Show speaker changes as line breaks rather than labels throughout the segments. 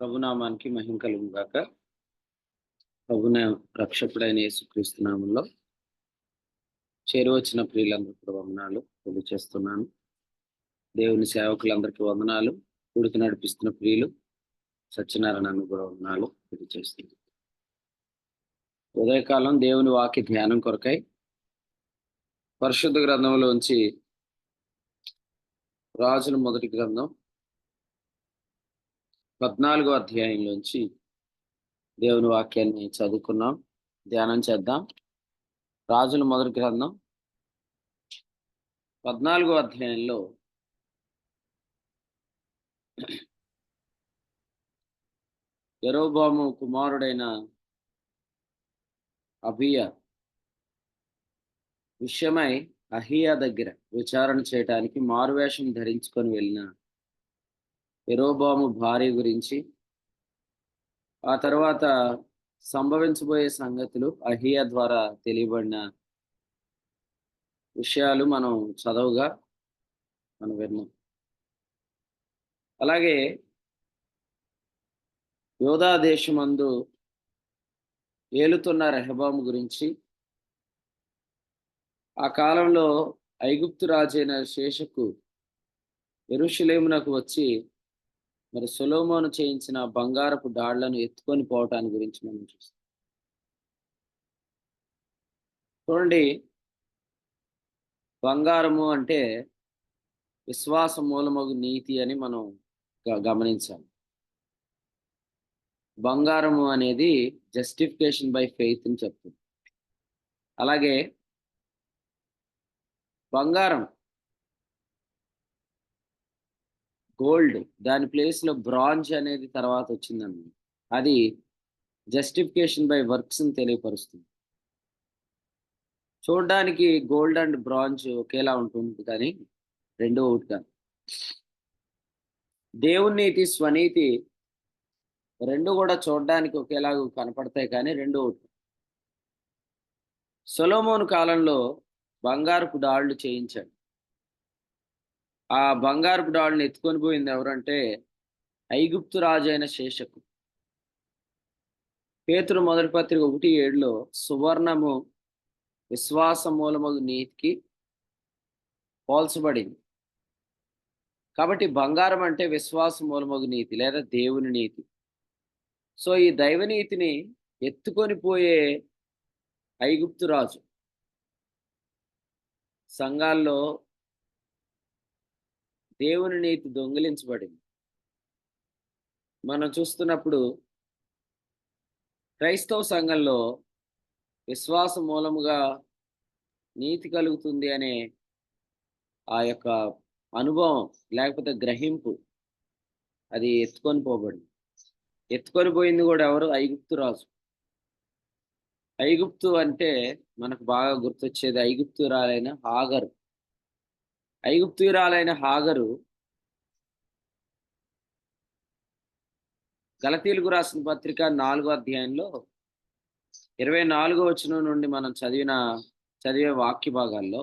ప్రభునామానికి మహిమ కలుగును గాక. ప్రభున రక్షకుడైన యేసుక్రీస్తు నామములో చేరువచ్చిన ప్రియులందరికీ కూడా వందనాలు తెలియజేస్తున్నాను. దేవుని సేవకులందరికీ వందనాలు. కూడికి నడిపిస్తున్న ప్రియులు సత్యనారాయణ కూడా వందనాలు తెలియజేస్తున్నాను. ఉదయకాలం దేవుని వాక్య ధ్యానం కొరకై పరిశుద్ధ గ్రంథంలోంచి రాజుల మొదటి గ్రంథం 14వ అధ్యాయంలోంచి దేవుని వాక్యాన్ని చదువుకున్నాం, ధ్యానం చేద్దాం. రాజుల మొదటి గ్రంథం 14వ అధ్యాయంలో యెరోబాము కుమారుడైన అబీయా విషయమై అహీయా దగ్గర విచారణ చేయటానికి మారువేషం ధరించుకొని వెళ్ళిన యెరోబాము భార్య గురించి, ఆ తర్వాత సంభవించబోయే సంగతులు అహీయా ద్వారా తెలియబడిన విషయాలు మనం చదవగా మనం విన్నాం. అలాగే యోధా దేశమందు ఏలుతున్న రెహబాము గురించి, ఆ కాలంలో ఐగుప్తు రాజైన శేషకు యెరూషలేమునకు వచ్చి మరి సొలొమోను చేయించిన బంగారపు డాళ్లను ఎత్తుకొని పోవటాన్ని గురించి మనం చూస్తాం. చూడండి, బంగారము అంటే విశ్వాస మూలమగు నీతి అని మనం గమనించాలి. బంగారము అనేది జస్టిఫికేషన్ బై ఫెయిత్ అని చెప్తుంది. అలాగే బంగారం, గోల్డ్, దాని ప్లేస్లో బ్రాంజ్ అనేది తర్వాత వచ్చిందన్నమాట. అది జస్టిఫికేషన్ బై వర్క్స్ అని తెలియపరుస్తుంది. చూడడానికి గోల్డ్ అండ్ బ్రాంజ్ ఒకేలా ఉంటుంది, కానీ రెండో ఒకటి కాదు. దేవుని నీతి, స్వనీతి రెండు కూడా చూడడానికి ఒకేలాగా కనపడతాయి, కానీ రెండో ఒకటి. సొలొమోను కాలంలో బంగారపు డాళ్లు చేయించాడు. ఆ బంగారపు డాళ్లను ఎత్తుకొని పోయింది ఎవరంటే ఐగుప్తు రాజు అయిన శేషకు. పేతురు మొదటి పత్రిక 1:7 సువర్ణము విశ్వాస మూలమగు నీతికి పోల్చబడింది. కాబట్టి బంగారం అంటే విశ్వాస మూలమగు నీతి లేదా దేవుని నీతి. సో ఈ దైవనీతిని ఎత్తుకొని పోయే ఐగుప్తు రాజు సంఘాల్లో దేవుని నీతి దొంగిలించబడింది. మనం చూస్తున్నప్పుడు క్రైస్తవ సంఘంలో విశ్వాస మూలముగా నీతి కలుగుతుంది అనే ఆ యొక్క అనుభవం లేకపోతే గ్రహింపు అది ఎత్తుకొని పోబడింది. ఎత్తుకొని పోయింది కూడా ఎవరు? ఐగుప్తు రాజు. ఐగుప్తు అంటే మనకు బాగా గుర్తొచ్చేది ఐగుప్తురాలైన హాగరు. ఐగుప్తురాలైన హాగరు గలతీయులకు రాసిన పత్రిక 4వ అధ్యాయంలో 24వ వచనం నుండి మనం చదివే వాక్య భాగాల్లో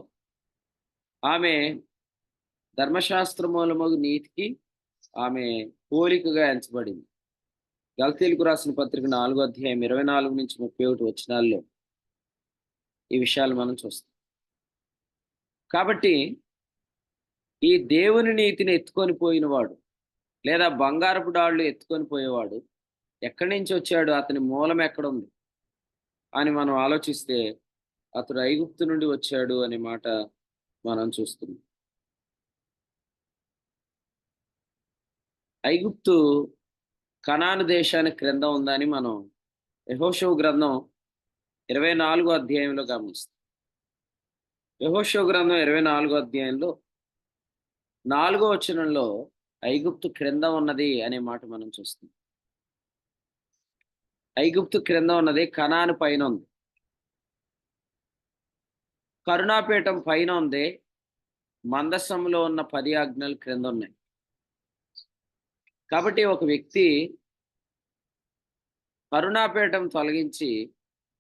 ఆమె ధర్మశాస్త్ర మూలమగు నీతికి ఆమె పోలికగా ఎంచబడింది. గలతీయులకు రాసిన పత్రిక 4వ అధ్యాయం 24 నుంచి 31 వచనాల్లో ఈ విషయాలు మనం చూస్తాం. కాబట్టి ఈ దేవుని నీతిని ఎత్తుకొని పోయినవాడు లేదా బంగారపు డాళ్ళు ఎత్తుకొని పోయేవాడు ఎక్కడి నుంచి వచ్చాడు, అతని మూలం ఎక్కడుంది అని మనం ఆలోచిస్తే అతడు ఐగుప్తు నుండి వచ్చాడు అనే మాట మనం చూస్తున్నాం. ఐగుప్తు కనాను దేశానికి క్రింద ఉందని మనం యెహోషువ గ్రంథం 24వ అధ్యాయంలో గమనిస్తాం. యెహోషువ గ్రంథం 24వ అధ్యాయంలో 4వ వచనంలో ఐగుప్తు క్రింద ఉన్నది అనే మాట మనం చూస్తాం. ఐగుప్తు క్రింద ఉన్నది, కనాను పైన ఉంది. కరుణాపీఠం పైన ఉంది, మందసంలో ఉన్న 10 ఆజ్ఞలు క్రింద ఉన్నాయి. కాబట్టి ఒక వ్యక్తి కరుణాపీఠం తొలగించి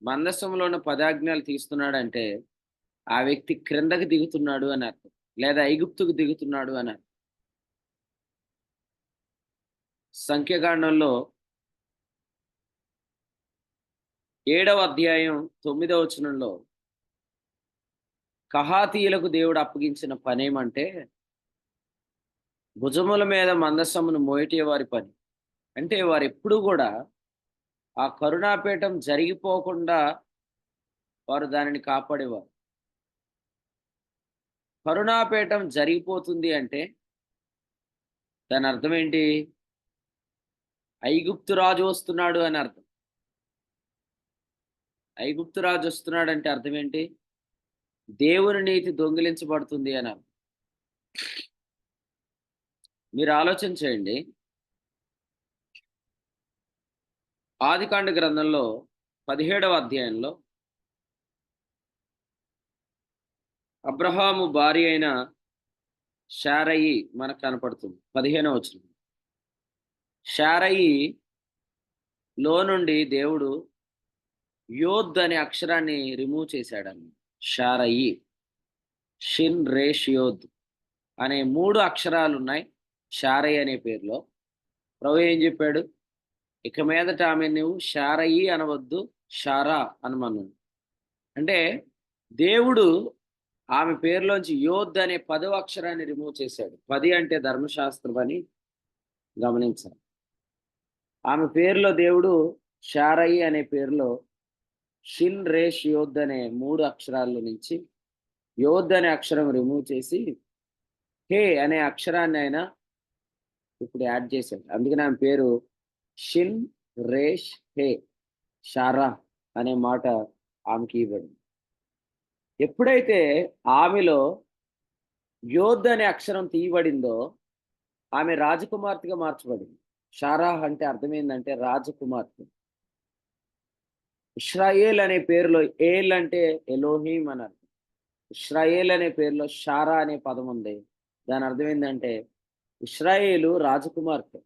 మందసంలో ఉన్న 10 ఆజ్ఞలు తీస్తున్నాడంటే ఆ వ్యక్తి క్రిందకి దిగుతున్నాడు అని అర్థం, లేదా ఐగుప్తుకు దిగుతున్నాడు అని అర్థం. సంఖ్యాకాండంలో 7వ అధ్యాయం 9వ వచనంలో కహాతీయులకు దేవుడు అప్పగించిన పనేమంటే భుజముల మీద మందసమును మోయటే వారి పని. అంటే వారు ఎప్పుడూ కూడా ఆ కరుణాపీఠం జరిగిపోకుండా వారు దానిని కాపాడేవారు. కరుణాపీఠం జరిగిపోతుంది అంటే దాని అర్థం ఏంటి? ఐగుప్తు రాజు వస్తున్నాడు అని అర్థం. ఐగుప్తు రాజు వస్తున్నాడంటే అర్థం ఏంటి? దేవుని నీతి దొంగిలించబడుతుంది అని అర్థం. మీరు ఆలోచన చేయండి. ఆదికాండ గ్రంథంలో 17వ అధ్యాయంలో అబ్రహాము భార్య అయిన శారయి మనకు కనపడుతుంది. 15వ వచనం. శారయి లో నుండి దేవుడు యోద్ అనే అక్షరాన్ని రిమూవ్ చేశాడని. శారయి, షిన్, రేష్, యోద్ అనే 3 అక్షరాలు ఉన్నాయి శారయి అనే పేరులో. ప్రభు ఏం చెప్పాడు? ఇక మీదట ఆమె నువ్వు శారయి అనవద్దు, షారా అనమన్నాడు. అంటే దేవుడు ఆమె పేరులోంచి యోద్ అనే 10వ అక్షరాన్ని రిమూవ్ చేశాడు. 10 అంటే ధర్మశాస్త్రం అని గమనించాలి. ఆమె పేరులో దేవుడు శారయి అనే పేరులో షిన్, రేష్, యోద్ అనే 3 అక్షరాల నుంచి యోద్ అనే అక్షరం రిమూవ్ చేసి హే అనే అక్షరాన్ని ఆయన ఇప్పుడు యాడ్ చేశాడు. అందుకని ఆమె పేరు షిన్, రేష్, హే, షారా అనే మాట ఆమెకి ఇవ్వబడింది. ఎప్పుడైతే ఆమెలో యోద్ అనే అక్షరం తీయబడిందో ఆమె రాజకుమార్తెగా మార్చబడింది. షారా అంటే అర్థమైందంటే రాజకుమార్తె. ఇశ్రాయేల్ అనే పేరులో ఏల్ అంటే ఎలోహీం అని అర్థం. ఇశ్రాయేల్ అనే పేరులో షారా అనే పదం ఉంది. దాని అర్థం ఏంటంటే ఇశ్రాయేలు రాజకుమార్తె.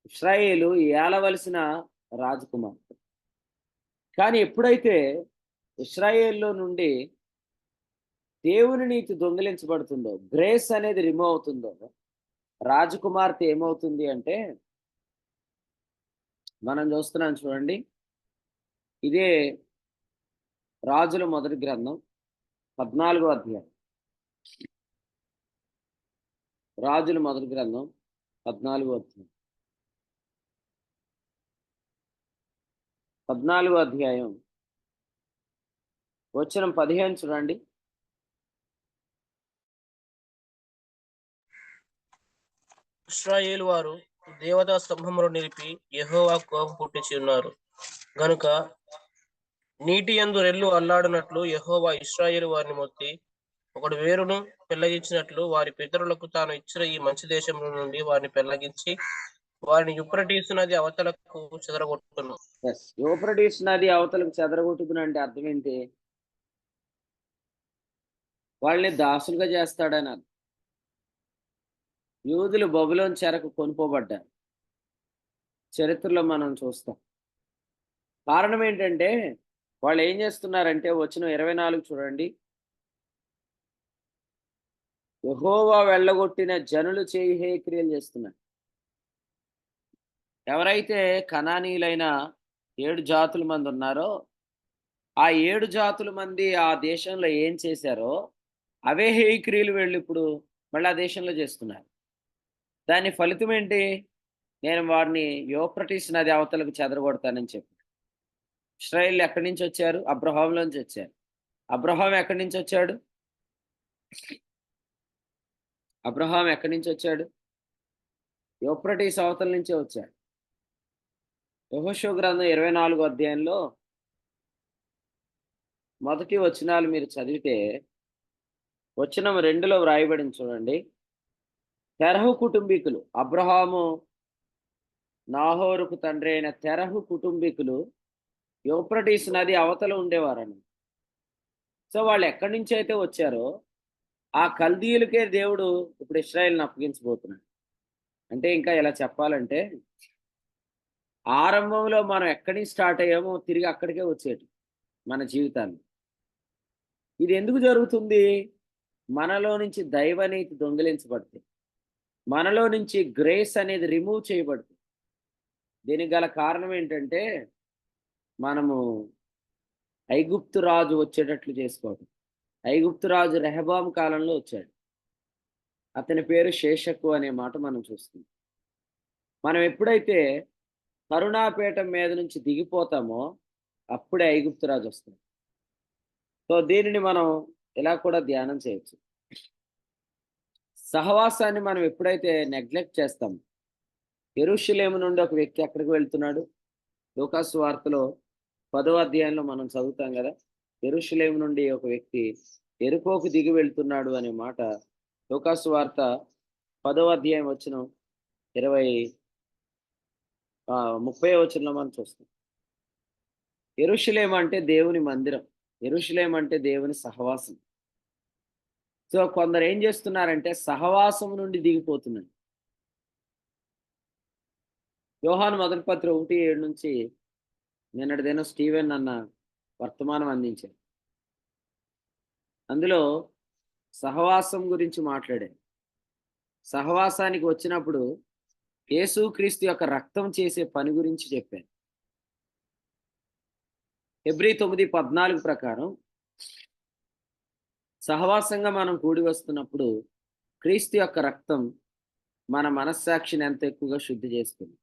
ఇశ్రాయేలు ఏలవలసిన రాజకుమార్తె. కానీ ఎప్పుడైతే ఇశ్రాయేల్లో నుండి దేవుని నీతి దొంగిలించబడుతుందో, గ్రేస్ అనేది రిమూవ్ అవుతుందో, రాజకుమార్తె ఏమవుతుంది అంటే మనం చూస్తున్నాం చూడండి. ఇదే రాజుల మొదటి గ్రంథం 14వ అధ్యాయం. రాజుల మొదటి గ్రంథం 14వ అధ్యాయం. 14వ అధ్యాయం వచనం 15 చూడండి.
ఇశ్రాయేలు వారు దేవతా స్తంభములు నిలిపి యెహోవా కోపం పుట్టించి ఉన్నారు గనుక నీటి యందు రెల్లు అల్లాడినట్లు యెహోవా ఇశ్రాయేలు వారిని మొత్తి ఒకడు వేరును పెళ్లగించినట్లు వారి పితరులకు తాను ఇచ్చిన ఈ మంచి దేశంలో నుండి వారిని పెళ్లగించి వారిని యూఫ్రటీసు నది అవతలకు చెదరగొట్టును.
యూఫ్రటీసు నది అవతలకు చెదరగొట్టుకుని అంటే అర్థం ఏంటి? వాళ్ళని దాసులుగా చేస్తాడని అర్థం. యూదులు బబులోను చెరకు కొనుక్కోబడ్డారు. చరిత్రలో మనం చూస్తాం. కారణం ఏంటంటే వాళ్ళు ఏం చేస్తున్నారంటే వచనం 24 చూడండి. యెహోవా వెళ్ళగొట్టిన జనులు చేయి హే క్రియలు చేస్తున్నారు. ఎవరైతే కనానీయులైన 7 జాతుల మంది ఉన్నారో ఆ 7 జాతుల మంది ఆ దేశంలో ఏం చేశారో అవే హేయక్రియలు వెళ్ళి ఇప్పుడు మళ్ళీ ఆ దేశంలో చేస్తున్నారు. దాని ఫలితం ఏంటి? నేను వారిని యూఫ్రటీసు నది అవతలకు చెదరగొడతానని చెప్పి. ఇశ్రాయేలు ఎక్కడి నుంచి వచ్చారు? అబ్రహాంలోంచి వచ్చారు. అబ్రహాం ఎక్కడి నుంచి వచ్చాడు? అబ్రహాం ఎక్కడి నుంచి వచ్చాడు? యూఫ్రటీసు అవతల నుంచే వచ్చాడు. యెహోషువ గ్రంథం 24వ అధ్యాయంలో మొదటి వచనాలు మీరు చదివితే వచనం 2లో వ్రాయబడింది చూడండి. తెరహు కుటుంబీకులు, అబ్రహాము నాహోరుకు తండ్రి అయిన తెరహు కుటుంబీకులు యూఫ్రటీసు నది అవతల ఉండేవారని. సో వాళ్ళు ఎక్కడి నుంచి అయితే వచ్చారో ఆ కల్దీయులకే దేవుడు ఇప్పుడు ఇశ్రాయేలుని అప్పగించబోతున్నాడు. అంటే ఇంకా ఇలా చెప్పాలంటే ఆరంభంలో మనం ఎక్కడి నుంచి స్టార్ట్ అయ్యామో తిరిగి అక్కడికే వచ్చేటి మన జీవితాన్ని. ఇది ఎందుకు జరుగుతుంది? మనలో నుంచి దైవనీతి దొంగిలించబడితే. మనలో నుంచి గ్రేస్ అనేది రిమూవ్ చేయబడుతుంది. దీనికి గల కారణం ఏంటంటే, మనము ఐగుప్తు రాజు వచ్చేటట్లు చేసుకోవడం. ఐగుప్తు రాజు రెహబాము కాలంలో వచ్చాడు. అతని పేరు షేషకు అనే మాట మనం చూస్తున్నాం. మనం ఎప్పుడైతే కరుణాపీఠం మీద నుంచి దిగిపోతామో, అప్పుడే ఐగుప్తు రాజు వస్తాడు. సో, దీనిని మనం ఇలా కూడా ధ్యానం చేయొచ్చు. సహవాసాన్ని మనం ఎప్పుడైతే నెగ్లెక్ట్ చేస్తామో, యెరూషలేము నుండి ఒక వ్యక్తి ఎక్కడికి వెళ్తున్నాడు? లూకాసు వార్తలో 10వ అధ్యాయంలో మనం చదువుతాం కదా! యెరూషలేము నుండి ఒక వ్యక్తి యెరికోకు దిగి వెళ్తున్నాడు అనే మాట లూకాసు వార్త 10వ అధ్యాయం వచనం 30వ వచనంలో మనం చూస్తాం. యెరూషలేము అంటే దేవుని మందిరం. యెరూషలేము అంటే దేవుని సహవాసం. సో, కొందరు ఏం చేస్తున్నారంటే సహవాసం నుండి దిగిపోతున్నారు. యోహాను మొదటి పత్రిక 1:7 నుంచి నిన్నటి దినం స్టీవెన్ అన్న వర్తమానం అందించారు. అందులో సహవాసం గురించి మాట్లాడారు. సహవాసానికి వచ్చినప్పుడు యేసుక్రీస్తు యొక్క రక్తం చేసే పని గురించి చెప్పారు. హెబ్రీ 9:14 ప్రకారం సహవాసంగా మనం కూడి వస్తున్నప్పుడు క్రీస్తు యొక్క రక్తం మన మనస్సాక్షిని ఎంత ఎక్కువగా శుద్ధి చేస్తుంది.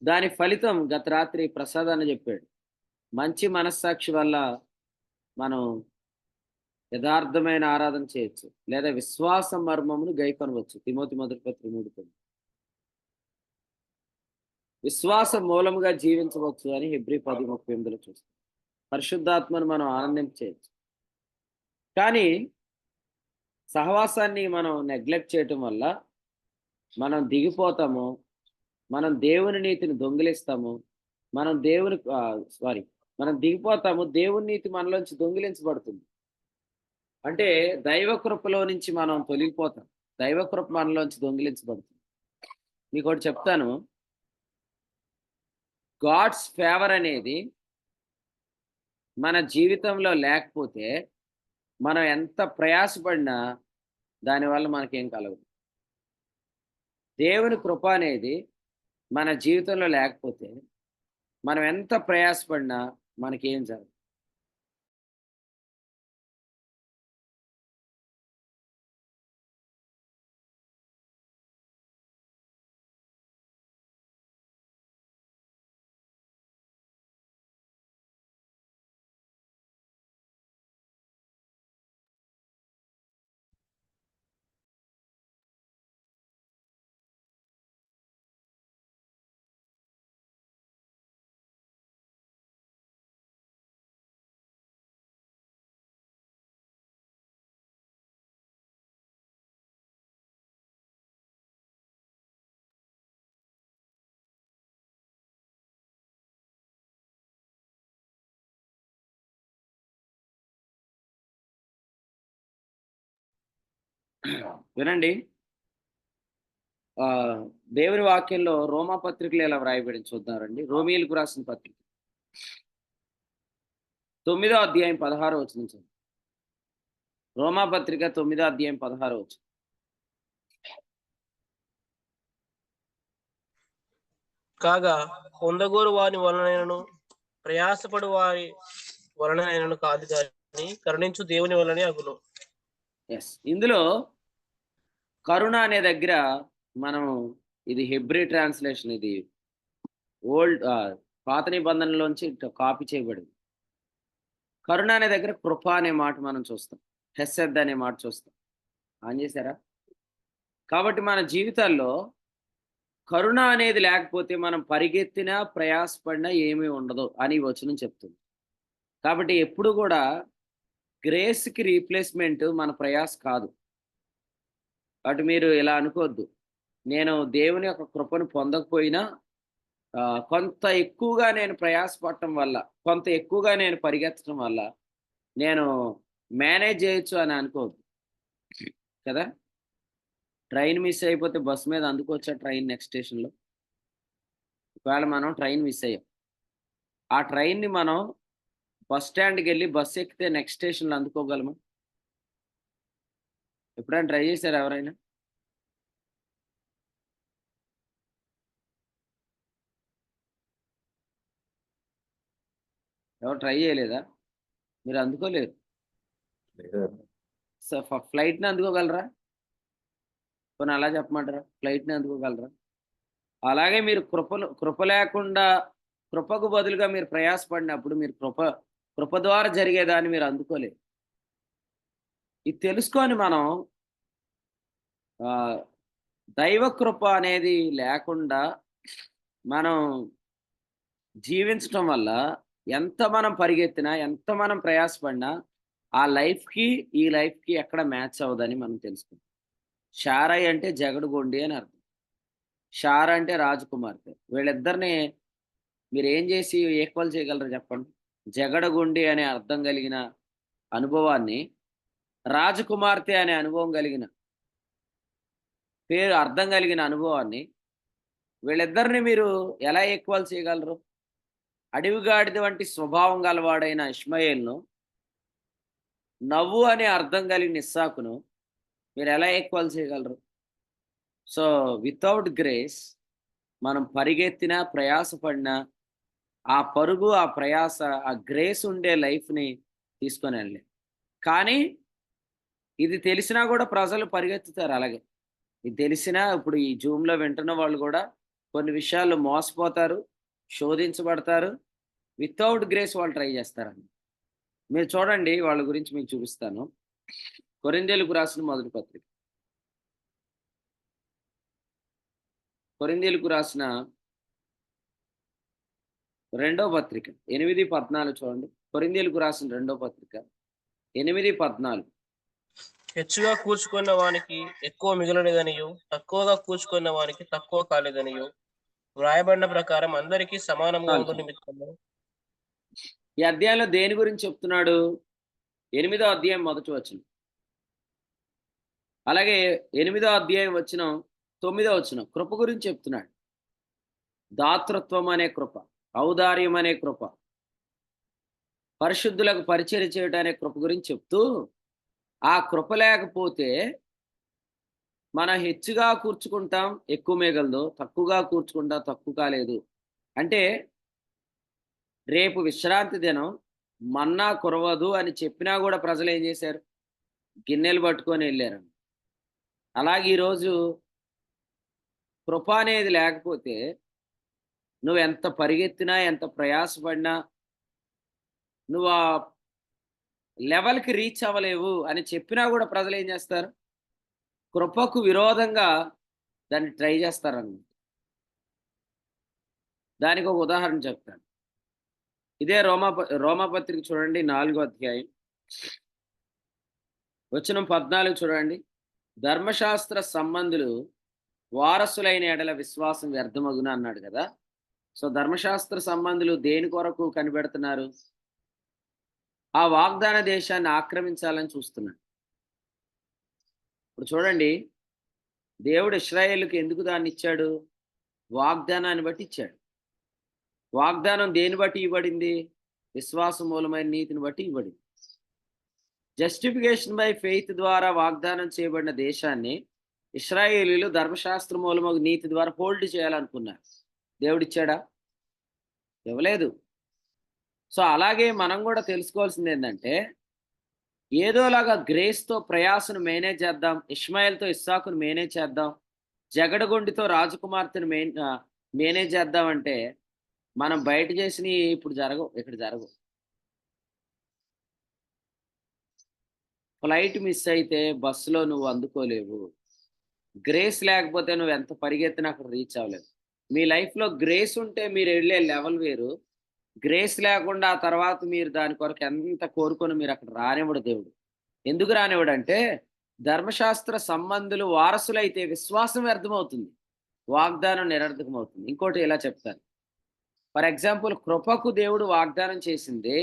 దాని ఫలితం గత రాత్రి ప్రసాద్ అన్న చెప్పాడు. మంచి మనస్సాక్షి వల్ల మనం యథార్థమైన ఆరాధన చేయొచ్చు, లేదా విశ్వాస మర్మమును గైకొనవచ్చు. తిమోతి మొదటి పత్రిక 3:9. విశ్వాస మూలముగా జీవించవచ్చు అని హెబ్రీ 10:38లో చూస్తాం. పరిశుద్ధాత్మను మనం ఆనందించవచ్చు. కానీ సహవాసాన్ని మనం నెగ్లెక్ట్ చేయటం వల్ల మనం దిగిపోతాము. మనం దేవుని నీతిని దొంగిలిస్తాము. మనం మనం దిగిపోతాము. దేవుని నీతి మనలోంచి దొంగిలించబడుతుంది. అంటే దైవ కృపలో నుంచి మనం తొలగిపోతాం. దైవ కృప మనలోంచి దొంగిలించబడుతుంది. మీకోటి చెప్తాను. గాడ్స్ ఫేవర్ అనేది మన జీవితంలో లేకపోతే మనం ఎంత ప్రయాసపడినా దానివల్ల మనకేం కలగదు. దేవుని కృప అనేది మన జీవితంలో లేకపోతే మనం ఎంత ప్రయాసపడినా మనకేం జరగదు. వినండి. దేవుని వాక్యంలో రోమా పత్రికలో ఎలా వ్రాయబడింది చూద్దామండి. రోమీయులకు రాసిన పత్రిక 9వ అధ్యాయం 16వ వచనం చదువు. రోమా పత్రిక 9వ అధ్యాయం 16వ వచనం.
కాగా పొందగోరు వారి వలనైనను ప్రయాసపడు వారి వలనైనను కాదు కానీ కరుణించు దేవుని వలనే అగును.
ఇందులో కరుణ అనే దగ్గర మనం ఇది హెబ్రీ ట్రాన్స్లేషన్, ఇది ఓల్డ్ పాత నిబంధనలోంచి కాపీ చేయబడింది. కరుణ అనే దగ్గర కృప అనే మాట మనం చూస్తాం. హెస్సెద్ అనే మాట చూస్తాం. ఆన్ చేశారా? కాబట్టి మన జీవితాల్లో కరుణ అనేది లేకపోతే మనం పరిగెత్తినా ప్రయాసపడినా ఏమీ ఉండదు అని వచనం చెప్తుంది. కాబట్టి ఎప్పుడు కూడా గ్రేస్‌కి రీప్లేస్‌మెంట్ మన ప్రయాస కాదు. కాబట్టి మీరు ఇలా అనుకోవద్దు. నేను దేవుని యొక్క కృపను పొందకపోయినా కొంత ఎక్కువగా నేను ప్రయాసపడటం వల్ల, కొంత ఎక్కువగా నేను పరిగెత్తడం వల్ల నేను మేనేజ్ చేయొచ్చు అని అనుకోవద్దు. కదా! ట్రైన్ మిస్ అయిపోతే బస్ మీద అందుకోవచ్చా ట్రైన్ నెక్స్ట్ స్టేషన్‌లో? ఒకవేళ మనం ట్రైన్ మిస్ అయ్యాం. ఆ ట్రైన్‌ని మనం బస్ స్టాండ్‌కెళ్ళి బస్ ఎక్కితే నెక్స్ట్ స్టేషన్‌లో అందుకోగలమా? ఎప్పుడైనా ట్రై చేసారా ఎవరైనా? ఎవరు ట్రై చేయలేదా? మీరు అందుకోలేరు. సో, ఫ్లైట్‌ని అందుకోగలరా? పోనీ అలా చెప్పమంటారా? ఫ్లైట్‌ని అందుకోగలరా? అలాగే మీరు కృప లేకుండా కృపకు బదులుగా మీరు ప్రయాసపడినప్పుడు మీరు కృప ద్వారా జరిగేదాన్ని మీరు అందుకోలేరు. ఇది తెలుసుకొని మనం ఆహ్, దైవ కృప అనేది లేకుండా మనం జీవించటం వల్ల ఎంత మనం పరిగెత్తినా, ఎంత మనం ప్రయాసపడినా ఆ లైఫ్‌కి, ఈ లైఫ్‌కి ఎక్కడ మ్యాచ్ అవ్వదని మనం తెలుసుకుంటాం. షారయి అంటే జగడుగొండి అని అర్థం. షార అంటే రాజకుమార్తె. వీళ్ళిద్దరిని మీరేం జేసి ఈక్వల్ చేయగలరు చెప్పండి? జగడగొండి అనే అర్థం కలిగిన అనుభవాన్ని, రాజకుమార్తె అనే అనుభవం కలిగిన అర్థం కలిగిన అనుభవాన్ని వీళ్ళిద్దరిని మీరు ఎలా ఈక్వల్ చేయగలరు? అడవిగాడిద వంటి స్వభావం గలవాడైన ఇష్మాయేలును, నవ్వు అనే అర్థం కలిగిన ఇస్సాకును మీరెలా ఈక్వల్ చేయగలరు? సో, వితౌట్ గ్రేస్ మనం పరిగెత్తినా, ప్రయాసపడినా ఆ పరుగు, ఆ ప్రయాస, ఆ గ్రేస్ ఉండే లైఫ్‌ని తీసుకొనెళ్ళలేం. కానీ ఇది తెలిసినా గూడా ప్రజలు పరిగెత్తుతారు అలాగే. ఇది తెలిసినా ఇప్పుడు ఈ జూమ్‌లో వింటున్న వాళ్ళు గూడా కొన్ని విషయాల్లో మోసపోతారు, శోధించబడతారు. వితౌట్ గ్రేస్ వాళ్ళు ట్రై జేస్తారండి. మీరు చూడండి వాళ్ళ గురించి మీకు చూపిస్తాను. కొరింథీయులకు రాసిన మొదటి పత్రిక. కొరింథీయులకు రాసిన రెండో పత్రిక 8:14 చూడండి. కొరింథీయులకు రాసిన రెండో పత్రిక 8:14.
హెచ్చుగా కూర్చుకున్న వానికి ఎక్కువ మిగలలేదనియు, తక్కువగా కూర్చుకున్న వానికి తక్కువ కాలేదనియు వ్రాయబడిన ప్రకారం అందరికీ సమానంగా
చాలు,
ఉండు
చాలు.
నిమిత్తము
ఈ అధ్యాయంలో దేని గురించి చెప్తున్నాడు? 8దో అధ్యాయం మొదటి వచనం. అలాగే 8దో అధ్యాయం వచనం 9దో వచనం కృప గురించి చెప్తున్నాడు. దాతృత్వం అనే కృప, ఔదార్యం అనే కృప, పరిశుద్ధులకు పరిచర్య చేయడం అనే కృప గురించి చెప్తూ, ఆ కృప లేకపోతే మనం హెచ్చుగా కూర్చుకుంటాం, ఎక్కువ మిగలదు. తక్కువగా కూర్చుకుంటాం, తక్కువ కాలేదు. అంటే రేపు విశ్రాంతి దినం, మన్నా కురవదు అని చెప్పినా గూడా ప్రజలేం జేశారు? గిన్నెలు పట్టుకొని ఎళ్లారు. అలాగే ఈరోజు కృప అనేది లేకపోతే నువ్వెంత పరిగెత్తినా, ఎంత ప్రయాసపడినా, నువ్వు ఆ లెవెల్‌కి రీచ్ అవ్వలేవు అని చెప్పినా గూడా ప్రజలేం జేస్తారు? కృపకు విరోధంగా దాన్ని ట్రై జేస్తారనమాట. దానికొక ఉదాహరణ చెప్తాను. ఇదే రోమాపత్రిక చూడండి 4 అధ్యాయం. వచనం 14 చూడండి. ధర్మశాస్త్ర సంబంధులు వారసులైన ఎడల విశ్వాసం వ్యర్థమగును అన్నాడు గదా! సో, ధర్మశాస్త్ర సంబంధులు దేని కొరకు కనిపెడుతున్నారు? ఆ వాగ్దాన దేశాన్ని ఆక్రమించాలని చూస్తున్నాడు. ఇప్పుడు చూడండి, దేవుడు ఇశ్రాయేలుకి ఎందుకు దాన్నిచ్చాడు? వాగ్దానాన్ని బట్టి ఇచ్చాడు. వాగ్దానం దేన్ని బట్టి ఇవ్వబడింది? విశ్వాసం మూలమైన నీతిని బట్టి ఇవ్వబడింది. జస్టిఫికేషన్ బై ఫెయిత్ ద్వారా వాగ్దానం చేయబడిన దేశాన్ని ఇశ్రాయేలీయులు ధర్మశాస్త్ర మూలమగు నీతి ద్వారా హోల్డ్ చేయాలనుకున్నారు. దేవుడిచ్చాడా? ఇవ్వలేదు. సో, అలాగే మనం గూడా తెలుసుకోవాల్సిందేంటంటే, ఏదోలాగా గ్రేస్‌తో ప్రయాసను మేనేజ్ చేద్దాం. ఇష్మాయేల్‌తో ఇస్సాకును మేనేజ్ చేద్దాం. జగడగొండితో రాజకుమార్తెను మేనేజ్ చేద్దామంటే, మనం బయట చేసినయి ఇప్పుడు జరగవు. ఇక్కడ జరగవు. ఫ్లైట్ మిస్ అయితే బస్సులో నువ్వు అందుకోలేవు. గ్రేస్ లేకపోతే నువ్వెంత పరిగెత్తినా అక్కడ రీచ్ అవ్వలేవు. మీ లైఫ్‌లో గ్రేస్ ఉంటే మీరెళ్ళే లెవెల్ వేరు. గ్రేస్ లేకుండా ఆ తర్వాత మీరు దాని కొరకు ఎంత కోరుకొని మీరక్కడ రానివ్వడు దేవుడు. ఎందుకు రానివ్వడంటే, ధర్మశాస్త్ర సంబంధులు వారసులైతే విశ్వాసం వ్యర్థమవుతుంది. వాగ్దానం నిరర్థకమవుతుంది. ఇంకోటి ఇలా చెప్తాను. ఫర్ ఎగ్జాంపుల్ కృపకు దేవుడు వాగ్దానం చేసింది,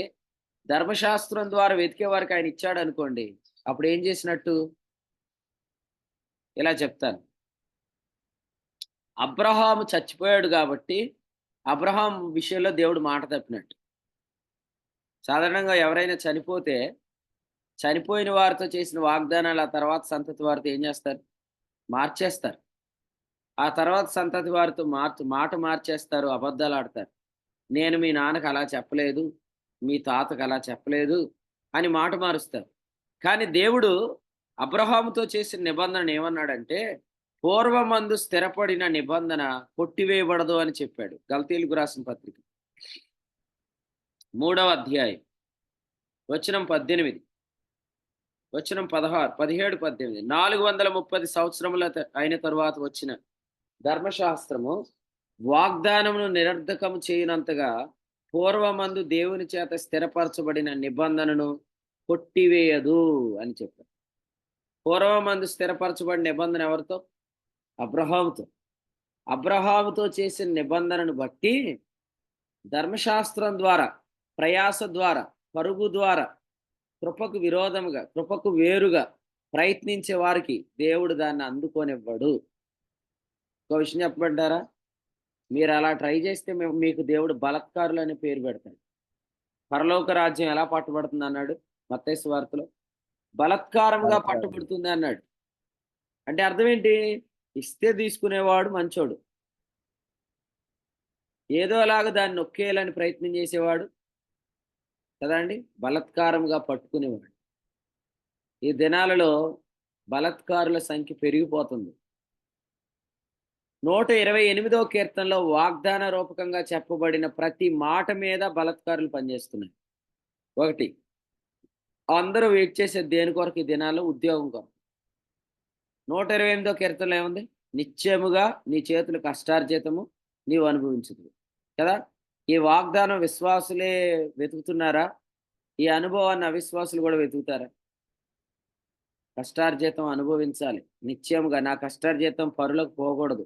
ధర్మశాస్త్రం ద్వారా వెతికే వారికి ఆయన ఇచ్చాడనుకోండి. అప్పుడేం చేసినట్టు? ఇలా చెప్తాను. అబ్రహాము చచ్చిపోయాడు గాబట్టి, అబ్రహాం విషయంలో దేవుడు మాట తప్పినట్టు. సాధారణంగా ఎవరైనా చనిపోతే, చనిపోయిన వారితో చేసిన వాగ్దానాలు ఆ తర్వాత సంతతి వారితో ఏం జేస్తారు? మార్చేస్తారు. ఆ తర్వాత సంతతి వారితో మాట మార్చేస్తారు, అబద్ధాలాడతారు. నేను మీ నాన్నకి అలా చెప్పలేదు. మీ తాతకు అలా చెప్పలేదు అని మాట మారుస్తారు. కానీ దేవుడు అబ్రహాముతో చేసిన నిబంధన ఏమన్నాడంటే, పూర్వమందు స్థిరపడిన నిబంధన కొట్టివేయబడదు అని చెప్పాడు. గలతీయులకు రాసిన పత్రిక 3వ అధ్యాయం వచనం 18, వచనం 16, 17, 18. 430 సంవత్సరముల అయిన తరువాత వచ్చిన ధర్మశాస్త్రము వాగ్దానమును నిరర్ధకము చేయనంతగా పూర్వమందు దేవుని చేత స్థిరపరచబడిన నిబంధనను కొట్టివేయదు అని చెప్పారు. పూర్వమందు స్థిరపరచబడిన నిబంధన ఎవరితో? అబ్రహాముతో. అబ్రహాముతో చేసిన నిబంధనను బట్టి ధర్మశాస్త్రం ద్వారా, ప్రయాస ద్వారా, పరుగు ద్వారా, కృపకు విరోధముగా, కృపకు వేరుగా ప్రయత్నించే వారికి దేవుడు దాన్ని అందుకోనివ్వడు. ఒక విషయం చెప్పబడ్డారా? మీరు అలా ట్రై చేస్తే మీకు దేవుడు బలత్కారులు అనే పేరు పెడతాడు. పరలోక రాజ్యం ఎలా పట్టుబడుతుంది అన్నాడు మత్తయి సువార్తలో? బలత్కారంగా పట్టుబడుతుంది అన్నాడు. అంటే అర్థం ఏంటి? ఇస్తే తీసుకునేవాడు మంచోడు, ఏదోలాగా దాన్ని నొక్కేయాలని ప్రయత్నం చేసేవాడు కదండి బలత్కారంగా పట్టుకునేవాడు. ఈ దినాలలో బలత్కారుల సంఖ్య పెరిగిపోతుంది. 128వ కీర్తనలో వాగ్దాన రూపకంగా చెప్పబడిన ప్రతి మాట మీద బలత్కారులు పనిచేస్తున్నారు. ఒకటి, అందరూ వెయిట్ చేసే దేని కొరకు? ఈ దినాల్లో ఉద్యోగం కొరకు. 128వ కీర్తనలో ఏముంది? నిశ్చయముగా నీ చేతులు కష్టార్జితము నీవు అనుభవించదు కదా. ఈ వాగ్దానం విశ్వాసులే వెతుకుతున్నారా? ఈ అనుభవాన్ని అవిశ్వాసులు కూడా వెతుకుతారా? కష్టార్జితం అనుభవించాలి నిశ్చయముగా. నా కష్టార్జితం పరులకు పోకూడదు,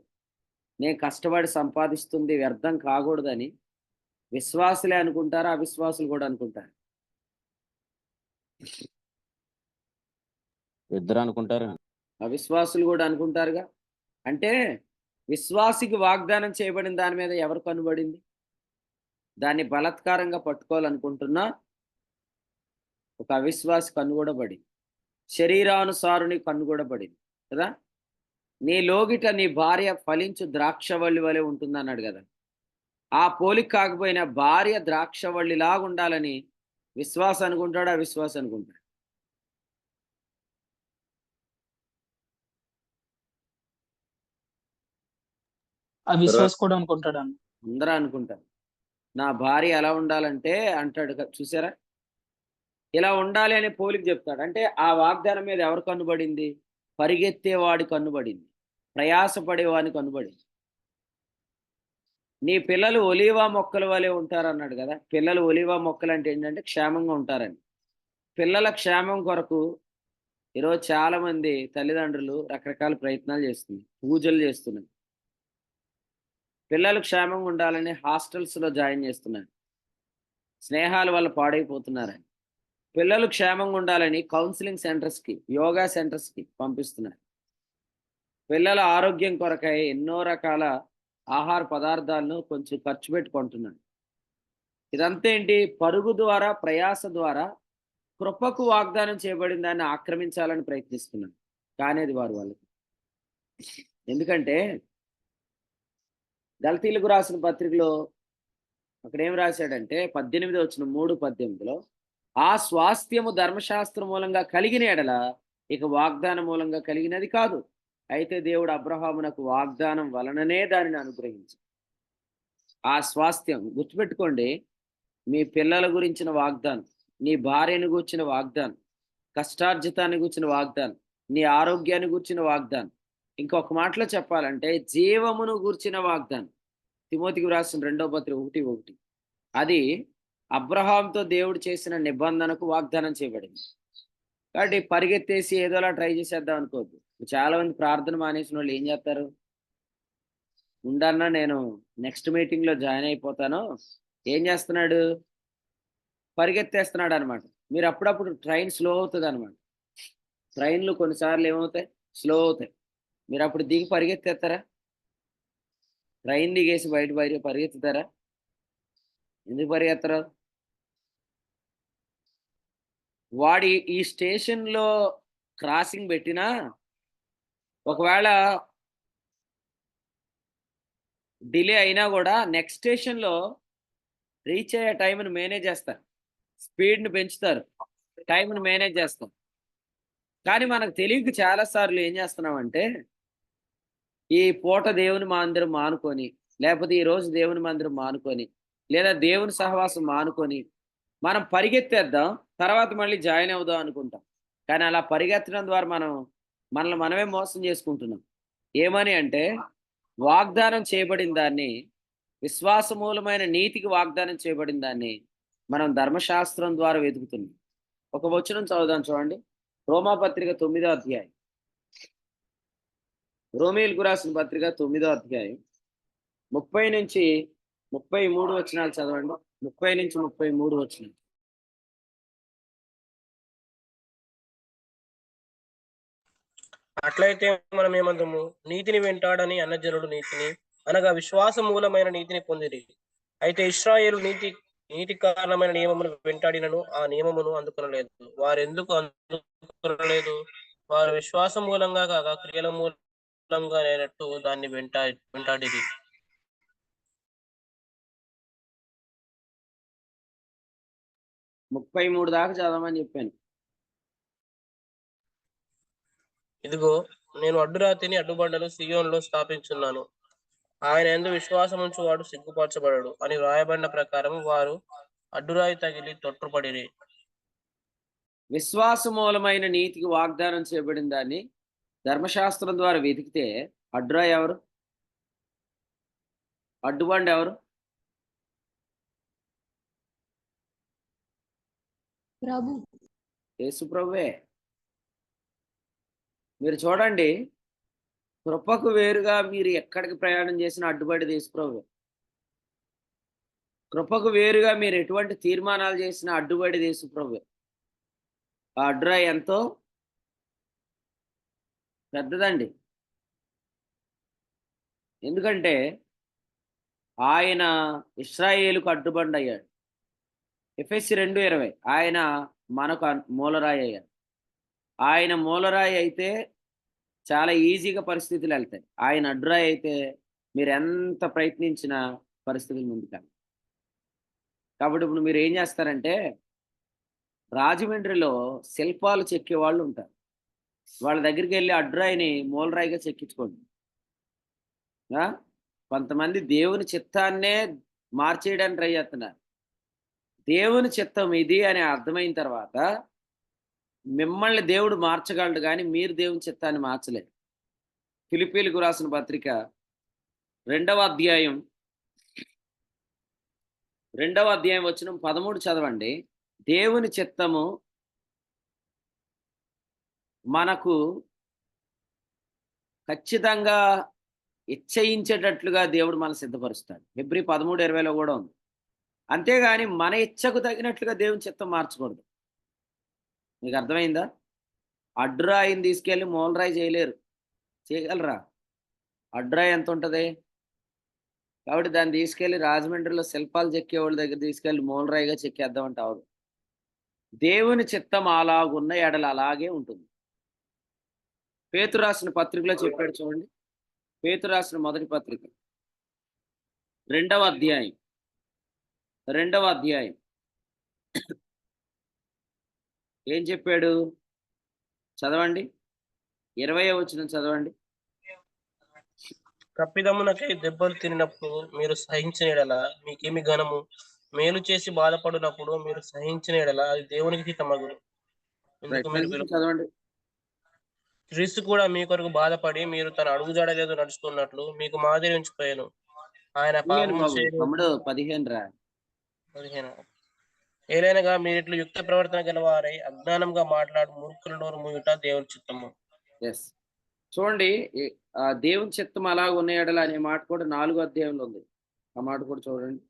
నేను కష్టపడి సంపాదిస్తుంది వ్యర్థం కాకూడదని విశ్వాసులే అనుకుంటారా? అవిశ్వాసులు కూడా అనుకుంటారు?
ఇద్దరు అనుకుంటారు.
అవిశ్వాసులు కూడా అనుకుంటారుగా. అంటే విశ్వాసికి వాగ్దానం చేయబడిన దాని మీద ఎవరు కనుబడింది? దాన్ని బలత్కారంగా పట్టుకోవాలనుకుంటున్నా ఒక అవిశ్వాసి కన్ను కూడా పడింది, శరీరానుసారుని కన్ను కూడా పడింది కదా. నీ లోగిట నీ భార్య ఫలించు ద్రాక్షవల్లి వలె ఉంటుంది అన్నాడు కదా. ఆ పోలిక కాకపోయినా భార్య ద్రాక్షవల్లిలాగా ఉండాలని విశ్వాసం అనుకుంటాడు, అవిశ్వాసం అనుకుంటాడు?
అవిశ్వాసం కూడా అనుకుంటాడు.
అందరూ అనుకుంటారు. నా భార్య ఎలా ఉండాలంటే అంటాడు చూసారా, ఇలా ఉండాలి అనే పోలిక చెప్తాడు. అంటే ఆ వాగ్దానం మీద ఎవరు కన్నుబడింది? పరిగెత్తేవాడి కన్నుబడింది, ప్రయాసపడేవాడిని కన్నుబడింది. నీ పిల్లలు ఒలీవా మొక్కల వలె ఉంటారన్నాడు కదా. పిల్లలు ఒలీవా మొక్కలు అంటే ఏంటంటే క్షేమంగా ఉంటారని. పిల్లల క్షేమం కొరకు ఈరోజు చాలా మంది తల్లిదండ్రులు రకరకాల ప్రయత్నాలు చేస్తున్నారు, పూజలు చేస్తున్నారు. పిల్లలు క్షేమంగా ఉండాలని హాస్టల్స్లో జాయిన్ చేస్తున్నారు, స్నేహాల వల్ల పాడైపోతున్నారని. పిల్లలు క్షేమంగా ఉండాలని కౌన్సిలింగ్ సెంటర్స్కి, యోగా సెంటర్స్కి పంపిస్తున్నారు. పిల్లల ఆరోగ్యం కొరకై ఎన్నో రకాల ఆహార పదార్థాలను కొంచెం ఖర్చు పెట్టుకుంటున్నారు. ఇదంతా ఏంటి? పరుగు ద్వారా, ప్రయాస ద్వారా కృపకు వాగ్దానం చేయబడిన దాన్ని ఆక్రమించాలని ప్రయత్నిస్తున్నారు. కానీ అది వారు వాళ్ళకి. ఎందుకంటే గలతీయులకు రాసిన పత్రికలో అక్కడ ఏం రాశాడంటే 18:3-18లో ఆ స్వాస్థ్యము ధర్మశాస్త్రం మూలంగా కలిగిన ఎడల ఇక వాగ్దానం మూలంగా కలిగినది కాదు. అయితే దేవుడు అబ్రహామునకు వాగ్దానం వలననే దానిని అనుగ్రహించి ఆ స్వాస్థ్యం గుర్తుపెట్టుకోండి. మీ పిల్లల గురించిన వాగ్దానం, నీ భార్యను గూర్చిన వాగ్దానం, కష్టార్జితాన్ని గూర్చిన వాగ్దానం, నీ ఆరోగ్యాన్ని గూర్చిన వాగ్దానం, ఇంకొక మాటలో చెప్పాలంటే జీవమును గూర్చిన వాగ్దానం. తిమోతికి రాసిన 2వ పత్రిక 1:1 అది అబ్రహాంతో దేవుడు చేసిన నిబంధనకు వాగ్దానం చేయబడింది. కాబట్టి పరిగెత్తేసి ఏదోలా ట్రై చేసేద్దాం అనుకోవద్దు. చాలా మంది ప్రార్థన మానేసిన వాళ్ళు ఏం చేస్తారు? ఉండన్నా నేను నెక్స్ట్ మీటింగ్లో జాయిన్ అయిపోతాను. ఏం చేస్తున్నాడు? పరిగెత్తేస్తున్నాడు అనమాట. మీరు అప్పుడప్పుడు ట్రైన్ స్లో అవుతుంది అనమాట. ట్రైన్లు కొన్నిసార్లు ఏమవుతాయి? స్లో అవుతాయి. మీరు అప్పుడు దిగి పరిగెత్తేస్తారా? ట్రైన్ దిగేసి బయట పరిగెత్తుతారా? ఎందుకు పరిగెత్తరు? వాడి ఈ స్టేషన్లో క్రాసింగ్ పెట్టినా ఒకవేళ డిలే అయినా కూడా నెక్స్ట్ స్టేషన్లో రీచ్ అయ్యే టైంని మేనేజ్ చేస్తారు. స్పీడ్ని పెంచుతారు, టైంని మేనేజ్ చేస్తారు. కానీ మనకు తెలియక చాలా సార్లు ఏం చేస్తున్నామంటే ఈ పూట దేవుని మందిరం మానుకొని, లేకపోతే ఈ రోజు దేవుని మందిరం మానుకొని, లేదా దేవుని సహవాసం మానుకొని మనం పరిగెత్తేద్దాం, తర్వాత మళ్ళీ జాయిన్ అవుదాం అనుకుంటాం. కానీ అలా పరిగెత్తడం ద్వారా మనల్ని మనమే మోసం చేసుకుంటున్నాం. ఏమని అంటే వాగ్దానం చేయబడిన దాన్ని, విశ్వాసమూలమైన నీతికి వాగ్దానం చేయబడిన దాన్ని మనం ధర్మశాస్త్రం ద్వారా వెతుకుతున్నాం. ఒక వచనం చదువుదాం చూడండి. రోమాపత్రిక 9వ అధ్యాయం. రోమీయులకు రాసిన పత్రిక 9వ అధ్యాయం 30 నుంచి 33 వచనాలు చదవండి. 30 నుంచి 33 వచనాలు.
అట్లయితే మనం ఏమందము? నీతిని వెంటాడని అన్నజనులు నీతిని అనగా విశ్వాస మూలమైన నీతిని పొందిరి. అయితే ఇశ్రాయేలు నీతి కారణమైన నియమమును వెంటాడినను ఆ నియమమును అందుకొనలేదు. వారెందుకు అందుకొనలేదు? వారు విశ్వాసం మూలంగా కాక క్రియల మూలంగా లేనట్టు దాన్ని వెంటాడిరి.
ముప్పై 33 దాకా చదవమని చెప్పాను.
ఇదిగో నేను అడ్డురాతిని అడ్డుబండను సియోనులో స్థాపించున్నాను, ఆయన యందు విశ్వాసం ఉంచువాడు సిగ్గుపరచబడడు అని వ్రాయబడిన ప్రకారం వారు అడ్డురాయి తగిలి తొట్టుపడిరి.
విశ్వాసమూలమైన నీతికి వాగ్దానం చేయబడిన దాన్ని ధర్మశాస్త్రం ద్వారా వెతికితే అడ్డురాయి ఎవరు? అడ్డుబండి ఎవరు?
ప్రభు.
యేసు ప్రభువే. మీరు చూడండి, కృపకు వేరుగా మీరు ఎక్కడికి ప్రయాణం చేసినా అడ్డుపడేది యేసు ప్రభువే. కృపకు వేరుగా మీరు ఎటువంటి తీర్మానాలు చేసినా అడ్డుపడేది యేసు ప్రభువే. ఆ అడ్డురాయి ఎంతో పెద్దదండి. ఎందుకంటే ఆయన ఇశ్రాయేలుకు అడ్డుబండి అయ్యాడు. ఎఫెసీ 2:20 ఆయన మనకు మూలరాయి అయ్యాడు. ఆయన మూలరాయి అయితే చాలా ఈజీగా పరిస్థితులు వెళ్తాయి. ఆయన అడ్డురాయి అయితే మీరు ఎంత ప్రయత్నించినా పరిస్థితులు ముందుకు. కాబట్టి ఇప్పుడు మీరు ఏం చేస్తారంటే, రాజమండ్రిలో శిల్పాలు చెక్కే వాళ్ళు ఉంటారు. వాళ్ళ దగ్గరికి వెళ్ళి అడ్డురాయిని మూలరాయిగా చెక్కించుకోండి. కొంతమంది దేవుని చిత్తాన్నే మార్చేయడానికి ట్రై చేస్తున్నారు. దేవుని చిత్తం ఇది అని అర్థమైన తర్వాత మిమ్మల్ని దేవుడు మార్చగలడు, కానీ మీరు దేవుని చిత్తాన్ని మార్చలేరు. ఫిలిప్పీలకు రాసిన పత్రిక 2వ అధ్యాయం 13 చదవండి. దేవుని చిత్తము మనకు ఖచ్చితంగా ఇచ్చయించేటట్లుగా దేవుడు మనం సిద్ధపరుస్తాడు. హెబ్రీ 13:20లో కూడా ఉంది. అంతేగాని మన ఇచ్చకు తగినట్లుగా దేవుని చిత్తం మార్చకూడదు. మీకు అర్థమైందా? అడ్డురాయిని తీసుకెళ్ళి మూలరాయి చేయలేరు. చేయగలరా? అడ్డురాయి ఎంత ఉంటుంది? కాబట్టి దాన్ని తీసుకెళ్ళి రాజమండ్రిలో శిల్పాలు చెక్కేవాళ్ళ దగ్గర తీసుకెళ్ళి మూలరాయిగా చెక్కేద్దామంటే అవదు. దేవుని చిత్తం అలాగున్న ఎడల అలాగే ఉంటుంది. పేతురు రాసిన పత్రికలో చెప్పాడు చూడండి. పేతురు రాసిన మొదటి పత్రిక 2వ అధ్యాయం ఏం చెప్పాడు చదవండి. 20వ వచనం చదవండి.
తప్పిదమ్మునకై దెబ్బలు తిన్నప్పుడు మీరు సహించిన ఎడల మీకేమి ఘనము? మేలు చేసి బాధపడినప్పుడు మీరు సహించిన ఎడల అది దేవునికి హితమగును. ఎందుకు మీరు
చదవండి.
క్రీస్తు కూడా మీ కొరకు బాధపడి మీరు తన అడుగుజాడలేదు నడుచుకున్నట్లు మీకు మాదిరి ఉంచిపోయాను. ఆయన పాపము
తమ్ముడు 15
ఏలైనగా మీరు ఇట్లు యుక్త ప్రవర్తన గలవారై అజ్ఞానంగా మాట్లాడు మూర్ఖుల నోరు మూయుట దేవుని చిత్తము.
చూడండి, దేవుని చిత్తం అలాగ ఉన్నాయడల అనే మాట కూడా 4వ అధ్యాయంలో ఉంది. ఆ మాట కూడా చూడండి.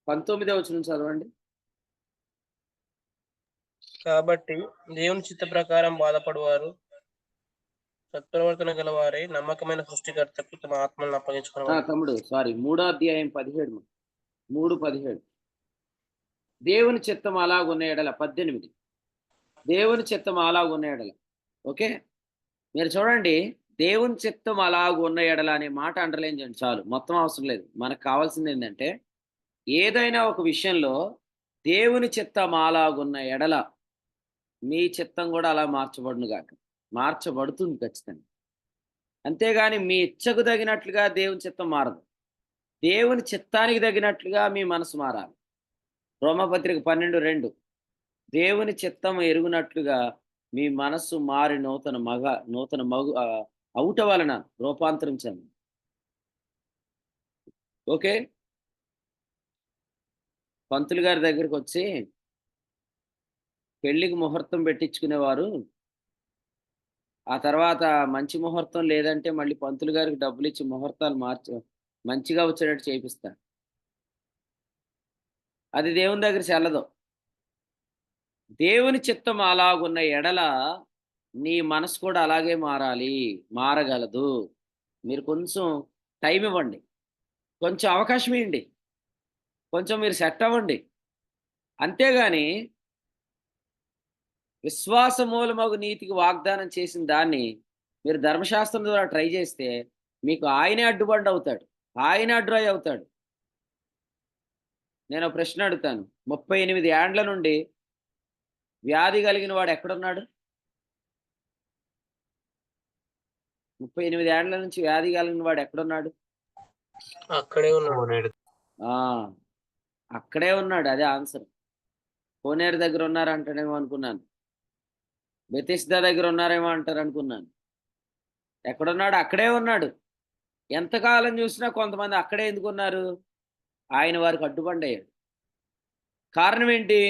19వ వచనం చదవండి.
కాబట్టి దేవుని చిత్త ప్రకారం బాధపడువారు సత్ప్రవర్తన గలవారై నమ్మకమైన సృష్టికర్తకు తమ ఆత్మలను అప్పగించుకున్నారు.
తమ్ముడు 3వ అధ్యాయం 17 దేవుని చిత్తం అలాగున్న ఎడల 18 దేవుని చిత్తం అలాగున్న ఎడల. ఓకే, మీరు చూడండి, దేవుని చిత్తం అలాగున్న ఎడల అనే మాట అండర్లైన్ చేయండి చాలు, మొత్తం అవసరం లేదు. మనకు కావాల్సింది ఏంటంటే ఏదైనా ఒక విషయంలో దేవుని చిత్తం అలాగున్న ఎడల మీ చిత్తం కూడా అలా మార్చబడును గాక. మార్చబడుతుంది ఖచ్చితంగా. అంతేగాని మీ ఇచ్చకు తగినట్లుగా దేవుని చిత్తం మారదు. దేవుని చిత్తానికి తగినట్లుగా మీ మనసు మారాలి. రోమపత్రిక 12:2 దేవుని చిత్తం ఎరుగునట్లుగా మీ మనస్సు మారి నూతన అవుట వలన రూపాంతరం చెంది. ఓకే. పంతులు గారి దగ్గరికి వచ్చి పెళ్లికి ముహూర్తం పెట్టించుకునేవారు. ఆ తర్వాత మంచి ముహూర్తం లేదంటే మళ్ళీ పంతులు గారికి డబ్బులిచ్చి ముహూర్తాలు మంచిగా వచ్చేటట్టు చేపిస్తారు. అది దేవుని దగ్గర చెల్లదు. దేవుని చిత్తం అలాగున్న ఎడల నీ మనసు కూడా అలాగే మారాలి. మారగలదు. మీరు కొంచెం టైం ఇవ్వండి. కొంచెం అవకాశం ఇయ్యండి. కొంచెం మీరు సెట్ అవ్వండి. అంతేగాని విశ్వాస మూలమగు నీతికి వాగ్దానం చేసిన దాన్ని మీరు ధర్మశాస్త్రం ద్వారా ట్రై చేస్తే మీకు ఆయనే అడ్డుబండ అవుతాడు. ఆయనే అడ్రాయి అవుతాడు. నేను ఒక ప్రశ్న అడుగుతాను. 38 ఏండ్ల నుండి వ్యాధి కలిగిన వాడు ఎక్కడున్నాడు? 38 ఏండ్ల నుంచి వ్యాధి కలిగిన వాడు ఎక్కడున్నాడు?
అక్కడే ఉన్నాడు.
ఆ! అక్కడే ఉన్నాడు. అదే ఆన్సర్. కోనేరు దగ్గర ఉన్నారంటాడేమో అనుకున్నాను. బెతిస్దా దగ్గర ఉన్నారేమో అంటారనుకున్నాను. ఎక్కడున్నాడు? అక్కడే ఉన్నాడు. ఎంతకాలం చూసినా కొంతమంది అక్కడే ఎందుకున్నారు? ఆయన వారికి అడ్డుబండయ్యాడు. కారణం ఏంటి?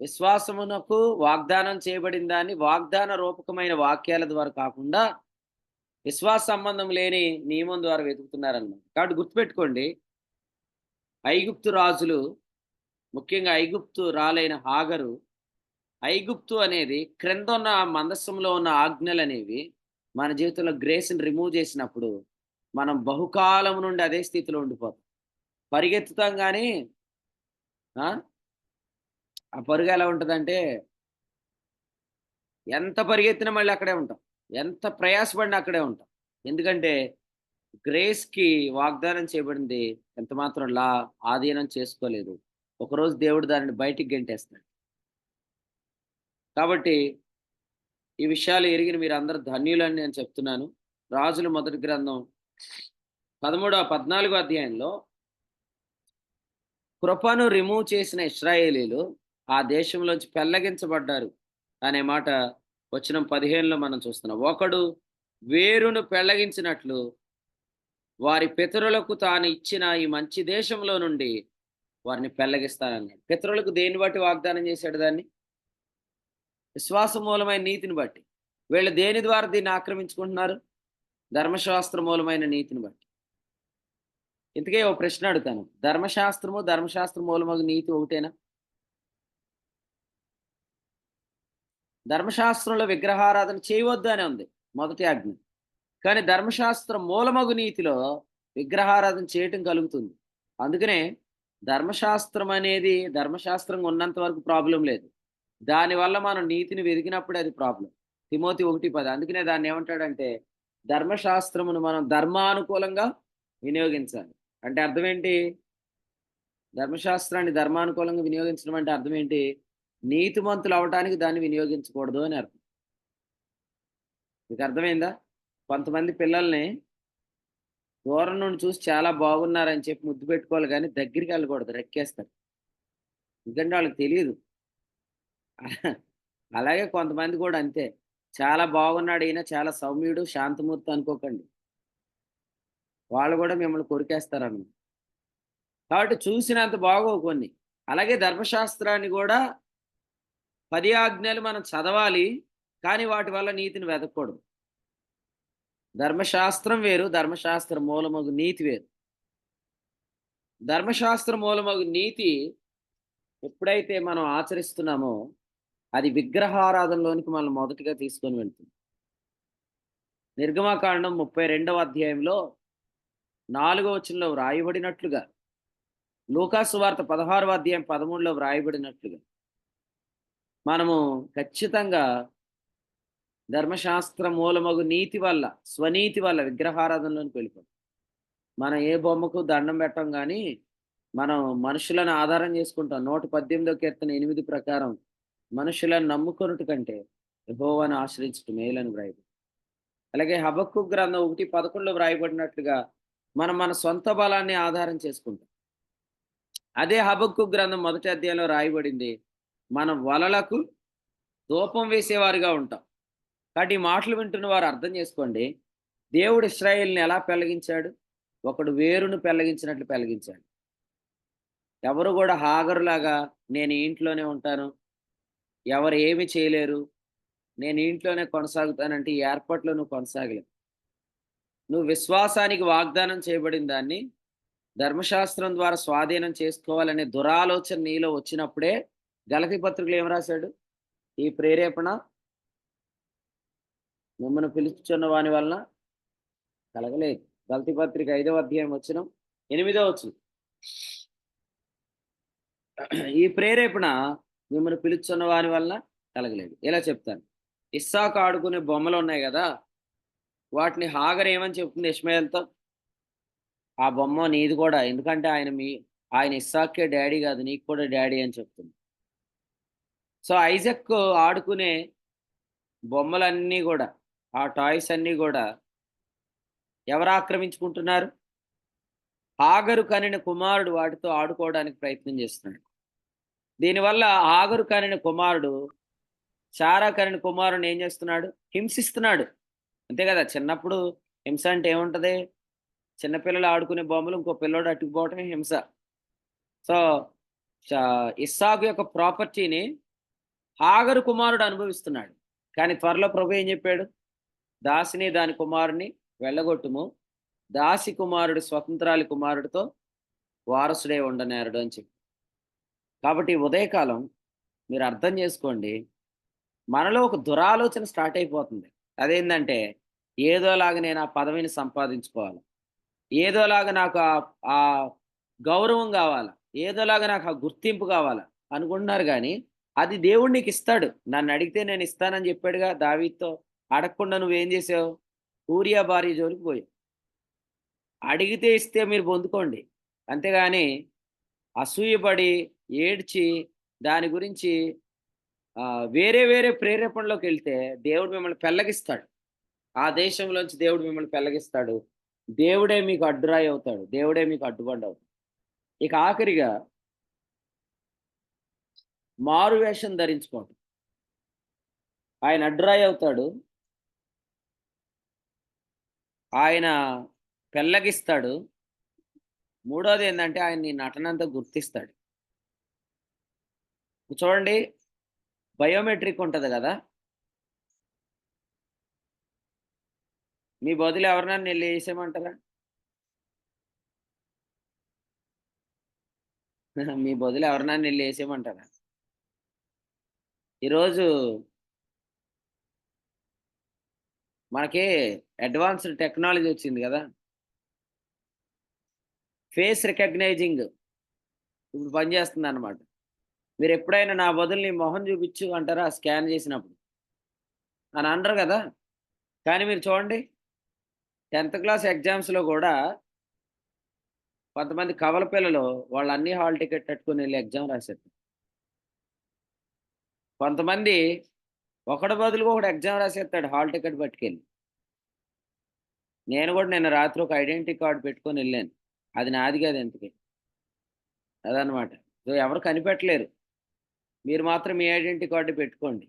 విశ్వాసమునకు వాగ్దానం చేయబడిన దాన్ని వాగ్దాన రూపకమైన వాక్యాల ద్వారా కాకుండా విశ్వాస సంబంధం లేని నియమం ద్వారా వెతుకుతున్నారన్నమాట. కాబట్టి గుర్తుపెట్టుకోండి, ఐగుప్తు రాజులు, ముఖ్యంగా ఐగుప్తు రాలైన హాగరు, ఐగుప్తు అనేది క్రింద ఉన్న మందస్సంలో ఉన్న ఆజ్ఞలు అనేవి మన జీవితంలో గ్రేస్ని రిమూవ్ చేసినప్పుడు మనం బహుకాలం నుండి అదే స్థితిలో ఉండిపోతాం. పరిగెత్తుతాం కానీ ఆ పరుగు ఎలా ఉంటుందంటే ఎంత పరిగెత్తినా మళ్ళీ అక్కడే ఉంటాం. ఎంత ప్రయాసపడినా అక్కడే ఉంటాం. ఎందుకంటే గ్రేస్‌కి వాగ్దానం చేయబడింది ఎంత మాత్రం ఆధీనం చేసుకోలేదు. ఒకరోజు దేవుడు దానిని బయటికి గెంటేస్తాడు. కాబట్టి ఈ విషయాలు ఎరిగిన మీరందరూ ధన్యులని నేను చెప్తున్నాను. రాజుల మొదటి గ్రంథం 14వ అధ్యాయంలో కృపను రిమూవ్ చేసిన ఇశ్రాయేలీలు ఆ దేశంలోంచి పెళ్లగించబడ్డారు అనే మాట వచనం 15లో మనం చూస్తున్నాం. ఒకడు వేరును పెళ్లగించినట్లు వారి పితరులకు తాను ఇచ్చిన ఈ మంచి దేశంలో నుండి వారిని పెళ్లగిస్తానన్నాడు. పితరులకు దేన్ని బట్టి వాగ్దానం చేశాడు దాన్ని? విశ్వాస మూలమైన నీతిని బట్టి. వీళ్ళు దేని ద్వారా దీన్ని ఆక్రమించుకుంటున్నారు? ధర్మశాస్త్ర మూలమైన నీతిని బట్టి. ఇంతకే ఓ ప్రశ్న అడుగుతాను. ధర్మశాస్త్ర మూలమగు నీతి ఒకటేనా? ధర్మశాస్త్రంలో విగ్రహారాధన చేయవద్దు అని ఉంది, మొదటి ఆజ్ఞ. కానీ ధర్మశాస్త్ర మూలమగు నీతిలో విగ్రహారాధన చేయటం కలుగుతుంది. అందుకనే ధర్మశాస్త్రంగా ఉన్నంత వరకు ప్రాబ్లం లేదు. దానివల్ల మనం నీతిని వెదికినప్పుడే అది ప్రాబ్లం. తిమోతి 1:10. అందుకనే దాన్ని ఏమంటాడంటే ధర్మశాస్త్రమును మనం ధర్మానుకూలంగా వినియోగించాలి. అంటే అర్థం ఏంటి? ధర్మశాస్త్రాన్ని ధర్మానుకూలంగా వినియోగించడం అంటే అర్థం ఏంటి? నీతిమంతులు అవటానికి దాన్ని వినియోగించకూడదు అని అర్థం. మీకు అర్థమైందా? కొంతమంది పిల్లల్ని దూరం నుండి చూసి చాలా బాగున్నారని చెప్పి ముద్దు పెట్టుకోవాలి, కానీ దగ్గరికి వెళ్ళకూడదు, రెక్కేస్తారు. ఎందుకంటే వాళ్ళకి తెలియదు. అలాగే కొంతమంది కూడా అంతే. చాలా బాగున్నాడు ఈయన, చాలా సౌమ్యుడు, శాంతమూర్తి అనుకోకండి. వాళ్ళు కూడా మిమ్మల్ని కొరికేస్తారన్నమాట. కాబట్టి చూసినంత బాగోవు కొన్ని. అలాగే ధర్మశాస్త్రాన్ని కూడా 10 ఆజ్ఞలు మనం చదవాలి, కానీ వాటి వల్ల నీతిని వెతకూడదు. ధర్మశాస్త్రం వేరు, ధర్మశాస్త్ర మూలమగు నీతి వేరు. ధర్మశాస్త్ర మూలమగు నీతి ఎప్పుడైతే మనం ఆచరిస్తున్నామో అది విగ్రహారాధనలోనికి మనం మొదటిగా తీసుకొని వెళ్తుంది. నిర్గమకాండం 32వ అధ్యాయంలో 4వ వచనంలో వ్రాయబడినట్లుగా, లూకాసు వార్త 16వ అధ్యాయం 13లో వ్రాయబడినట్లుగా మనము ఖచ్చితంగా ధర్మశాస్త్ర మూలమగు నీతి వల్ల, స్వనీతి వల్ల విగ్రహారాధనలోనికి వెళ్ళిపోతాం. మనం ఏ బొమ్మకు దండం పెట్టం, కానీ మనం మనుషులను ఆధారం చేసుకుంటాం. 118 కీర్తన 8 ప్రకారం మనుషులను నమ్ముకొనుట కంటే యెహోవాను ఆశ్రయించుట మేలని వ్రాయబడింది. అలాగే హబక్కూకు గ్రంథం 1:11 వ్రాయబడినట్లుగా మనం మన సొంత బలాన్ని ఆధారం చేసుకుంటాం. అదే హబక్కూకు గ్రంథం 1వ అధ్యాయంలో రాయబడింది, మనం వలలకు ధూపం వేసేవారుగా ఉంటాం. కాబట్టి ఈ మాటలు వింటున్న వారు అర్థం చేసుకోండి. దేవుడు ఇశ్రాయేలుని ఎలా పెళ్లగించాడు? ఒకడు వేరును పెళ్లగించినట్లు పెళ్లగించాడు. ఎవరు కూడా హాగరులాగా నేను ఈ ఇంట్లోనే ఉంటాను, ఎవరు ఏమి చేయలేరు, నేను ఈ ఇంట్లోనే కొనసాగుతానంటే ఈ ఏర్పాట్లో నువ్వు కొనసాగలేవు. నువ్వు విశ్వాసానికి వాగ్దానం చేయబడిన దాన్ని ధర్మశాస్త్రం ద్వారా స్వాధీనం చేసుకోవాలనే దురాలోచన నీలో వచ్చినప్పుడే గలతీ పత్రికలో ఏం రాశాడు? ఈ ప్రేరేపణ మిమ్మల్ని పిలుచుచున్న వాని వలన కలగలేదు. గలతీ పత్రిక 5వ అధ్యాయం వచనం 8వ వచనం. ఈ ప్రేరేపణ మిమ్మల్ని పిలుచున్న వాని వలన కలగలేదు. ఎలా చెప్తాను? ఇస్సాకు ఆడుకునే బొమ్మలు ఉన్నాయి కదా, వాటిని హాగర్ ఏమని చెప్తుంది ఇష్మాయేల్తో? ఆ బొమ్మ నీది కూడా, ఎందుకంటే ఆయన ఇస్సాకే డాడీ కాదు, నీకు కూడా డాడీ అని చెప్తుంది. సో ఐజక్ ఆడుకునే బొమ్మలన్నీ కూడా, ఆ టాయ్స్ అన్నీ కూడా ఎవరు ఆక్రమించుకుంటున్నారు? హాగరు కనిన కుమారుడు వాటితో ఆడుకోవడానికి ప్రయత్నం చేస్తున్నాడు. దీనివల్ల హాగరు కనిన కుమారుడు శారా కనిన కుమారుని ఏం చేస్తున్నాడు? హింసిస్తున్నాడు. అంతే కదా, చిన్నప్పుడు హింస అంటే ఏముంటది? చిన్నపిల్లలు ఆడుకునే బొమ్మలు ఇంకో పిల్లోడు అట్టుకుపోవటమే హింస. సో ఇస్సాకు యొక్క ప్రాపర్టీని హాగరు కుమారుడు అనుభవిస్తున్నాడు. కానీ త్వరలో ప్రభు ఏం చెప్పాడు? దాసిని దాని కుమారుని వెళ్ళగొట్టుము, దాసి కుమారుడు స్వతంత్రాలి కుమారుడితో వారసుడే ఉండనేరడు అని చెప్పి. కాబట్టి ఉదయకాలం మీరు అర్థం చేసుకోండి, మనలో ఒక దురాలోచన స్టార్ట్ అయిపోతుంది. అదేంటంటే ఏదోలాగా నేను ఆ పదవిని సంపాదించుకోవాలి, ఏదోలాగా నాకు ఆ గౌరవం కావాలా, ఏదోలాగా నాకు ఆ గుర్తింపు కావాలా అనుకుంటున్నారు. కానీ అది దేవుడు నీకు ఇస్తాడు. నన్ను అడిగితే నేను ఇస్తానని చెప్పాడుగా దావీదుతో. అడగకుండా నువ్వేం చేసావు? ఊరియా భార్య జోలికి పోయావు. అడిగితే ఇస్తే మీరు పొందుకోండి, అంతేగాని అసూయపడి ఏడ్చి దాని గురించి వేరే వేరే ప్రేరేపణలోకి వెళ్తే దేవుడు మిమ్మల్ని పెళ్ళగిస్తాడు. ఆ దేశంలోంచి దేవుడు మిమ్మల్ని పెళ్ళగిస్తాడు. దేవుడే మీకు అడ్డురాయి అవుతాడు, దేవుడే మీకు అడ్డుబండ అవుతాడు. ఇక ఆఖరిగా మారు వేషం ధరించుకోవటం. ఆయన అడ్డురాయి అవుతాడు, ఆయన పెళ్ళగిస్తాడు. మూడోది ఏంటంటే ఆయన నీ నటనంతా గుర్తిస్తాడు. చూడండి, బయోమెట్రిక్ ఉంటుంది కదా, మీ బదులు ఎవరినైనా వెళ్ళి వేసేయమంటారా? మీ బదులు ఎవరినైనా వెళ్ళి వేసేయమంటారా? ఈరోజు మనకి అడ్వాన్స్డ్ టెక్నాలజీ వచ్చింది కదా, ఫేస్ రికగ్నైజింగ్ ఇప్పుడు పనిచేస్తుంది అన్నమాట. మీరు ఎప్పుడైనా నా బదులు నీ మొహం చూపించు అంటారా స్కాన్ చేసినప్పుడు? అని అనరు కదా. కానీ మీరు చూడండి, 10th క్లాస్ ఎగ్జామ్స్లో కూడా కొంతమంది కవల పిల్లలు వాళ్ళు అన్ని హాల్ టికెట్ కట్టుకుని వెళ్ళి ఎగ్జామ్ రాశారు. కొంతమంది ఒకటి బదులుగా ఒకటి ఎగ్జామ్ రాసేస్తాడు హాల్ టికెట్ పట్టుకెళ్ళి. నేను కూడా నిన్న రాత్రి ఒక ఐడెంటిటీ కార్డు పెట్టుకొని వెళ్ళాను. అది నాది కాదు ఎంతకి, అదనమాట. సో ఎవరు కనిపెట్టలేరు, మీరు మాత్రం మీ ఐడెంటిటీ కార్డు పెట్టుకోండి.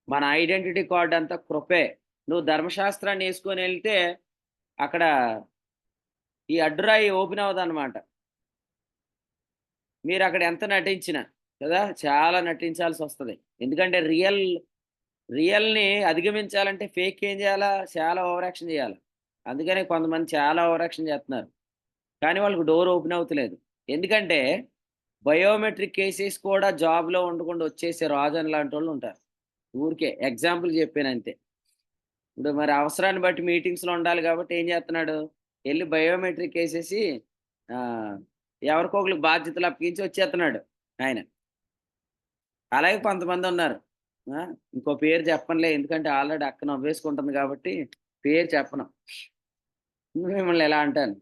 మన ఐడెంటిటీ కార్డు అంతా కృపే. నువ్వు ధర్మశాస్త్రాన్ని వేసుకొని వెళ్తే అక్కడ ఈ అడ్డురాయి ఓపెన్ అవ్వదన్నమాట. మీరు అక్కడ ఎంత నటించినా కదా, చాలా నటించాల్సి వస్తుంది. ఎందుకంటే రియల్ని అధిగమించాలంటే ఫేక్ ఏం చేయాలా? చాలా ఓవర్ యాక్షన్ చేయాలి. అందుకనే కొంతమంది చాలా ఓవర్ యాక్షన్ చేస్తున్నారు, కానీ వాళ్ళకి డోర్ ఓపెన్ అవుతలేదు. ఎందుకంటే బయోమెట్రిక్ కేసెస్ కూడా జాబ్లో ఉండకుండా వచ్చేసే రాజన్ లాంటి వాళ్ళు ఉంటారు. ఊరికే ఎగ్జాంపుల్ చెప్పాను అంతే. ఇప్పుడు మరి అవసరాన్ని బట్టి మీటింగ్స్లో ఉండాలి కాబట్టి ఏం చేస్తున్నాడు? వెళ్ళి బయోమెట్రిక్ వేసేసి ఎవరికొకరికి బాధ్యతలు అప్పగించి వచ్చేస్తున్నాడు ఆయన. అలాగే కొంతమంది ఉన్నారు, ఇంకో పేరు చెప్పనులే, ఎందుకంటే ఆల్రెడీ అక్క నవ్వేసుకుంటుంది కాబట్టి పేరు చెప్పను. మిమ్మల్ని ఎలా అంటాను,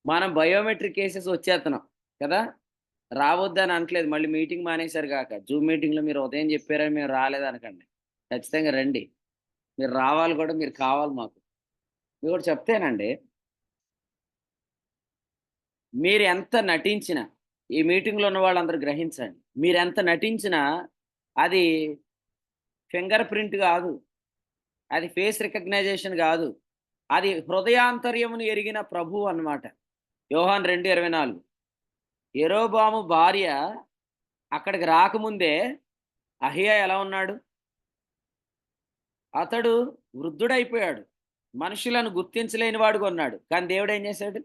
మనం బయోమెట్రిక్ కేసెస్ వచ్చేస్తున్నాం కదా. రావద్దని అనట్లేదు, మళ్ళీ మీటింగ్ మానేశారు కాక. జూమ్ మీటింగ్లో మీరు ఉదయం చెప్పారని మేము రాలేదనకండి. ఖచ్చితంగా రండి. మీరు రావాలి కూడా, మీరు కావాలి మాకు. మీరు కూడా చెప్తేనండి, మీరు ఎంత నటించినా, ఈ మీటింగ్లో ఉన్న వాళ్ళందరూ గ్రహించండి, మీరు ఎంత నటించినా అది ఫింగర్ ప్రింట్ కాదు, అది ఫేస్ రికగ్నైజేషన్ కాదు, అది హృదయాంతర్యమును ఎరిగిన ప్రభువు అన్నమాట. యోహాన్ 2:24. యెరోబాము భార్య అక్కడికి రాకముందే అహియా ఎలా ఉన్నాడు? అతడు వృద్ధుడైపోయాడు. మనుషులను గుర్తించలేని వాడుగా ఉన్నాడు. కానీ దేవుడు ఏం చేశాడు?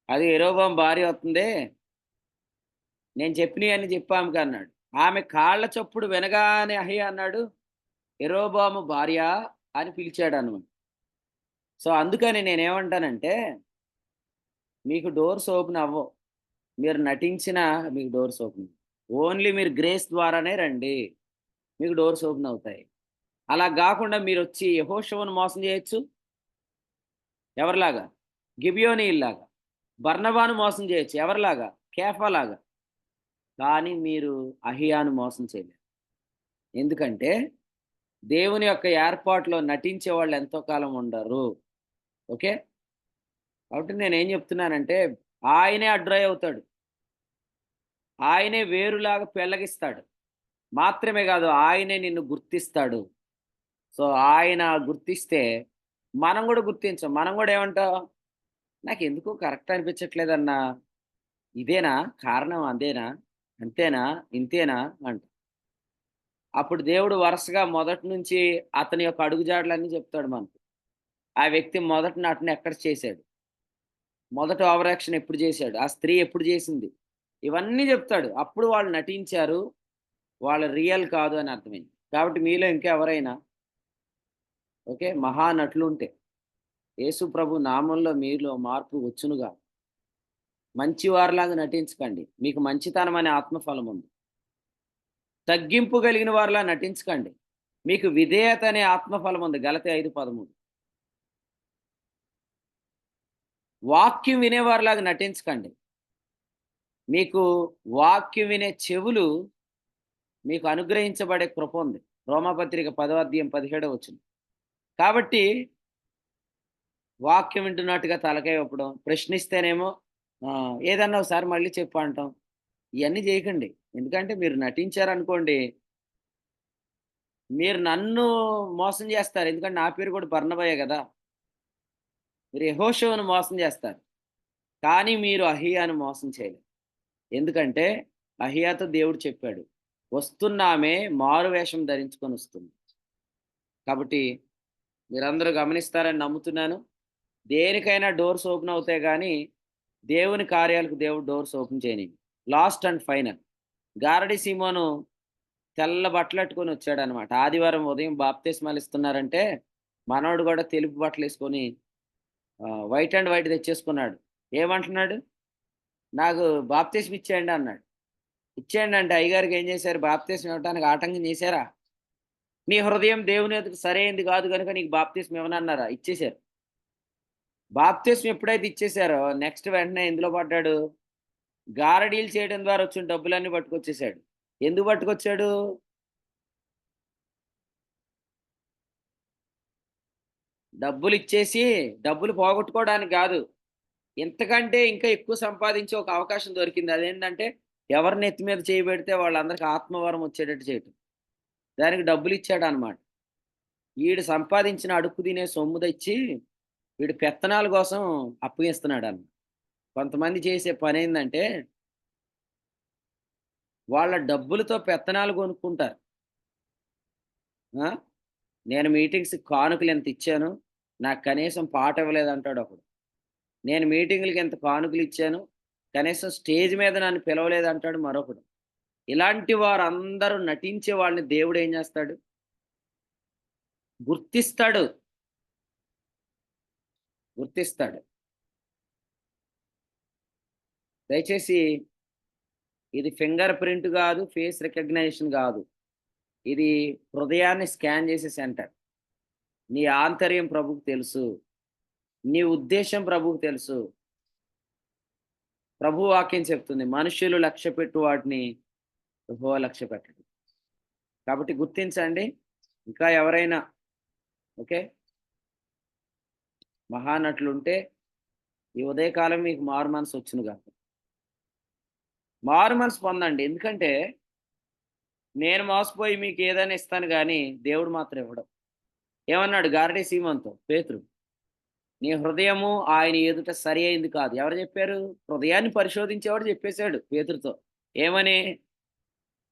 అది యెరోబాము భార్య వస్తుంది, నేను చెప్పినవన్నీ చెప్పు ఆమెకి అన్నాడు. ఆమె కాళ్ళ చప్పుడు వినగానే అహియా అన్నాడు, యెరోబాము భార్య అని పిలిచాడు అన్నమాట. సో అందుకని నేనేమంటానంటే, మీకు డోర్స్ ఓపెన్ అవ్వవు. మీరు నటించినా మీకు డోర్స్ ఓపెన్. ఓన్లీ మీరు గ్రేస్ ద్వారానే రండి, మీకు డోర్స్ ఓపెన్ అవుతాయి. అలా గాకుండా మీరొచ్చి యెహోషువను మోసం చేయొచ్చు. ఎవరిలాగా? గిబియోనీయుల్లాగా. బర్నబాను మోసం చేయొచ్చు. ఎవరిలాగా? కేఫాలాగా. కానీ మీరు అహియాను మోసం చేయలేరు. ఎందుకంటే దేవుని యొక్క ఏర్పాటులో నటించే వాళ్ళు ఎంతో కాలం ఉండరు. ఓకే. కాబట్టి నేనేం చెప్తున్నానంటే, ఆయనే అడ్రై అవుతాడు. ఆయనే వేరులాగా పెళ్ళగిస్తాడు. మాత్రమే కాదు, ఆయనే నిన్ను గుర్తిస్తాడు. సో ఆయన గుర్తిస్తే మనం కూడా గుర్తించం. మనం కూడా ఏమంటాం? నాకెందుకో కరెక్ట్ అనిపించట్లేదన్నా. ఇదేనా కారణం? అదేనా? అంతేనా? ఇంతేనా? అంట. అప్పుడు దేవుడు వరుసగా మొదటి నుంచి అతని యొక్క అడుగుజాడలన్నీ చెప్తాడు మనకు. ఆ వ్యక్తి మొదటి నటన ఎక్కడ చేశాడు? మొదట ఓవర్ యాక్షన్ ఎప్పుడు చేశాడు? ఆ స్త్రీ ఎప్పుడు చేసింది? ఇవన్నీ చెప్తాడు. అప్పుడు వాళ్ళు నటించారు, వాళ్ళు రియల్ కాదు అని అర్థమైంది. కాబట్టి మీలో ఇంకెవరైనా ఓకే మహానటులుంటే, యేసు ప్రభు నామంలో మీలో మార్పు వచ్చునుగా. మంచివారిలాగా నటించకండి. మీకు మంచితనం అనే ఆత్మఫలం ఉంది. తగ్గింపు కలిగిన వారిలా నటించకండి. మీకు విధేయత అనే ఆత్మఫలం ఉంది. గలతీ 5:13. వాక్యం వినేవారిలాగా నటించకండి. మీకు వాక్యం వినే చెవులు మీకు అనుగ్రహించబడే కృప ఉంది. రోమాపత్రిక 10:17. కాబట్టి వాక్యం వింటున్నట్టుగా తలకాయ ఊపడం, ప్రశ్నిస్తేనేమో ఏదన్నా ఒకసారి మళ్ళీ చెప్పు అంటాం. ఇయన్నీ చేయకండి. ఎందుకంటే మీరు నటించారనుకోండి, మీరు నన్ను మోసం చేస్తారు. ఎందుకంటే నా పేరు కూడా బర్నబాయే గదా. మీరు యెహోషువను మోసం చేస్తారు. కానీ మీరు అహియాను మోసం చేయలేరు. ఎందుకంటే అహియాతో దేవుడు చెప్పాడు, వస్తున్నామే మారువేషం ధరించుకొని వస్తుంది. కాబట్టి మీరందరూ గమనిస్తారని నమ్ముతున్నాను. దేనికైనా డోర్స్ ఓపెన్ అవుతాయి గానీ, దేవుని కార్యాలకు దేవుడు డోర్స్ ఓపెన్ చేయనివ్వడు. Last and final. గారడి సీమోను తెల్ల బట్టలెట్టుకొని వచ్చాడనమాట. ఆదివారం ఉదయం బాప్తిస్మాలు ఇస్తున్నారంటే, మనోడు గూడా తెలుపు బట్టలేసుకొని వైట్ అండ్ వైట్ తెచ్చేసుకున్నాడు. ఏమంటున్నాడు? నాకు బాప్తిస్మం ఇచ్చేయండి అన్నాడు. ఇచ్చేయండి అంటే అయ్యగారికి ఏం చేశారు? బాప్తిస్మం ఇవ్వటానికి ఆటంకం చేశారా? నీ హృదయం దేవుని ఎదుట సరైంది కాదు గనుక నీకు బాప్తిస్మం ఇవ్వనన్నారా? ఇచ్చేశారు. బాప్తిస్మం ఎప్పుడైతే ఇచ్చేశారో నెక్స్ట్ వెంటనే ఎందులో పడ్డాడు? గారడీలు చేయడం ద్వారా వచ్చిన డబ్బులన్నీ పట్టుకొచ్చేసాడు. ఎందుకు పట్టుకొచ్చాడు? డబ్బులిచ్చేసి డబ్బులు పోగొట్టుకోవడానికి గాదు. ఇంతకంటే ఇంకా ఎక్కువ సంపాదించే ఒక అవకాశం దొరికింది. అదేంటంటే ఎవరి నెత్తి మీద చేయి పెడితే వాళ్ళందరికి ఆత్మవరం వచ్చేటట్టు చేయటం. దానికి డబ్బులిచ్చాడనమాట. ఈడు సంపాదించిన అడుక్కు తినే సొమ్ము తెచ్చి వీడు పెత్తనాల కోసం అప్పగిస్తున్నాడన్న. కొంతమంది చేసే పనేందంటే వాళ్ళ డబ్బులతో పెత్తనాలు కొనుక్కుంటారు. ఆ! నేను మీటింగ్స్‌కి కానుకలు ఇంత ఇచ్చాను, నాకు కనీసం పాట ఇవ్వలేదంటాడు ఒకడు. నేను మీటింగులకి ఇంత కానుకలు ఇచ్చాను, కనీసం స్టేజ్ మీద నన్ను పిలవలేదంటాడు మరొకడు. ఇలాంటి వారందరూ నటించే వాళ్ళని దేవుడు ఏం చేస్తాడు? గుర్తిస్తాడు. గుర్తిస్తాడు. దయచేసి ఇది ఫింగర్ ప్రింట్ గాదు, ఫేస్ రికగ్నిషన్ గాదు. ఇది హృదయాన్ని స్కాన్ చేసే సెంటర్. నీ ఆంతర్యం ప్రభువుకు తెలుసు. నీ ఉద్దేశ్యం ప్రభువుకు తెలుసు. ప్రభు వాక్యం చెప్తుంది, మనుషులు లక్ష్య పెట్టు వాటిని యెహోవా లక్ష్య పెట్టడు. కాబట్టి గుర్తించండి. ఇంకా ఎవరైనా ఓకే మహానటులుంటే ఈ ఉదయకాలం మీకు మారు మనసు వచ్చును గాక. మారు మనసు పొందండి. ఎందుకంటే నేను మోసపోయి మీకు ఏదైనా ఇస్తాను గానీ దేవుడు మాత్రం ఇవ్వడు. ఏమన్నాడు గారడీ సీమోనుతో పేతురు, నీ హృదయము ఆయన ఎదుట సరి అయింది కాదు. ఎవరు చెప్పారు? హృదయాన్ని పరిశోధించేవాడు చెప్పేశాడు పేతురుతో. ఏమని?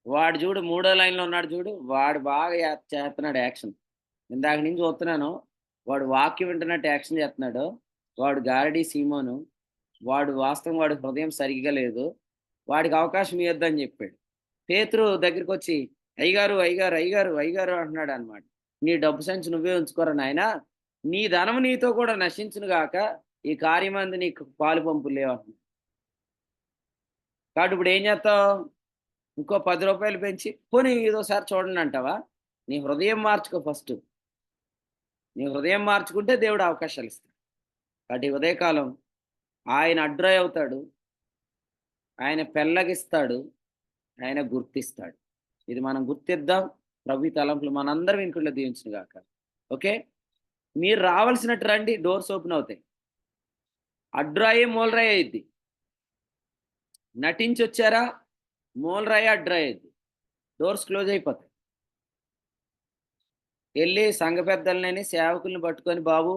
వాడు చూడు మూడో లైన్‌లో ఉన్నాడు చూడు. వాడు బాగా చేస్తున్నాడు యాక్షన్. ఇందాక నుంచి చూస్తున్నాను. వాడు వాక్యం వింటున్నట్టు యాక్షన్ చేస్తున్నాడు. వాడు గారడీ సీమోను. వాడు వాస్తవం వాడి హృదయం సరిగ్గా లేదు. వాడికి అవకాశం ఇయ్యొద్దని చెప్పాడు. పేతురు దగ్గరికొచ్చి, అయ్యగారు, అయ్యగారు, అయ్యగారు, అయ్యగారు అంటున్నాడనమాట. నీ డబ్బు సంచి నువ్వే ఉంచుకోరా నాయనా! నీ ధనము నీతో కూడా నశించును గాక. ఈ కార్యమందు నీకు పాలు పంపులు లేవంటున్నాడు. కాబట్టి ఇప్పుడేం చేత్తావు? ఇంకో రూ. 10 పెంచి పోనీ ఇదోసారి చూడండి అంటావా? నీ హృదయం మార్చుకో ఫస్టు. నీ హృదయం మార్చుకుంటే దేవుడు అవకాశాలిస్తాడు. కాబట్టి ఈ ఉదయకాలం ఆయన అడ్రై అవుతాడు. ఆయన పెళ్ళగిస్తాడు. ఆయన గుర్తిస్తాడు. ఇది మనం గుర్తిద్దాం. ప్రభు ఈ తలంపులు మనందరం వినుకుల్లో దీవించును గాక. ఓకే. మీరు రావాల్సినట్టు రండి. డోర్స్ ఓపెన్ అవుతాయి. అడ్రాయే మూలరాయి అయిద్ది. నటించొచ్చారా? మూలరాయి అడ్రాయి అయిద్ది. డోర్స్ క్లోజ్ అయిపోతాయి. ఎళ్లి సంఘ పెద్దలనని సేవకుల్ని పట్టుకొని, బాబు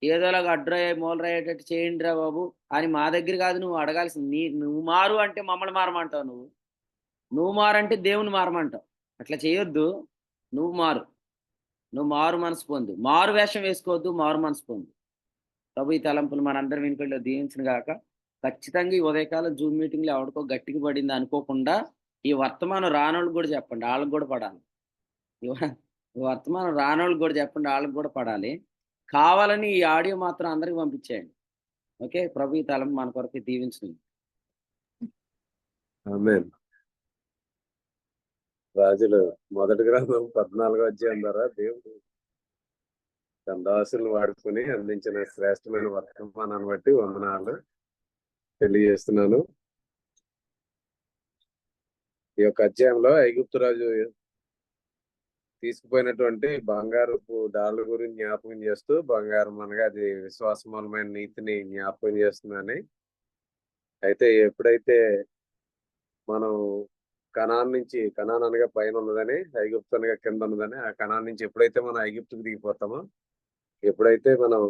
ఏదోలాగా అడ్రాయి మూలరాయేటట్టు చేయండిరా బాబు అని మా దగ్గర కాదు నువ్వు అడగాల్సింది. నువ్వు మారు అంటే మమ్మల్ని మారమంటావు నువ్వు. నువ్వు మారంటే దేవుని మారమంటావు. అట్లా చేయొద్దు. నువ్వు మారు. నువ్వు మారు మనసు పొందు. మారు వేషం వేసుకోవద్దు. మారు మనసు పొందు. ప్రభు ఈ తలంపులు మనందరి వెనుకల్లో దీవించును గాక. ఖచ్చితంగా ఈ ఉదయకాలం జూమ్ మీటింగ్‌లో ఎవడికో గట్టిగా పడింది అనుకోకుండా, ఈ వర్తమానం రానోళ్ళకి గూడా చెప్పండి. ఆళ్ళకి గూడా పడాలి. ఈ వ ఈ వర్తమానం రానోళ్ళకి గూడా చెప్పండి. ఆళ్ళకి గూడా పడాలి. కావాలని ఈ ఆడియో మాత్రం అందరికి పంపించేయండి. ఓకే. ప్రభు ఈ తలంపు మన కొరకు దీవించును.
ఆమేన్. రాజులు మొదటి గ్రంథం 14వ అధ్యాయం ద్వారా దేవుడు తన దాసులను వాడుకొని అందించిన శ్రేష్టమైన వర్తమానాన్ని బట్టి వందనాలు తెలియజేస్తున్నాను. ఈ యొక్క అధ్యాయంలో ఐగుప్తు రాజు తీసుకుపోయినటువంటి బంగారపు డాళ్ళ గురించి జ్ఞాపకం చేస్తూ, బంగారం అనగా అది విశ్వాసమూలమైన నీతిని జ్ఞాపకం చేస్తుందని. అయితే ఎప్పుడైతే మనం కనాన్ అనగా పైన ఉన్నదని, ఐగుప్తు అనగా కింద ఉన్నదని, ఆ కనాన్ నుంచి ఎప్పుడైతే మనం ఐగుప్తుకు దిగిపోతామో, ఎప్పుడైతే మనం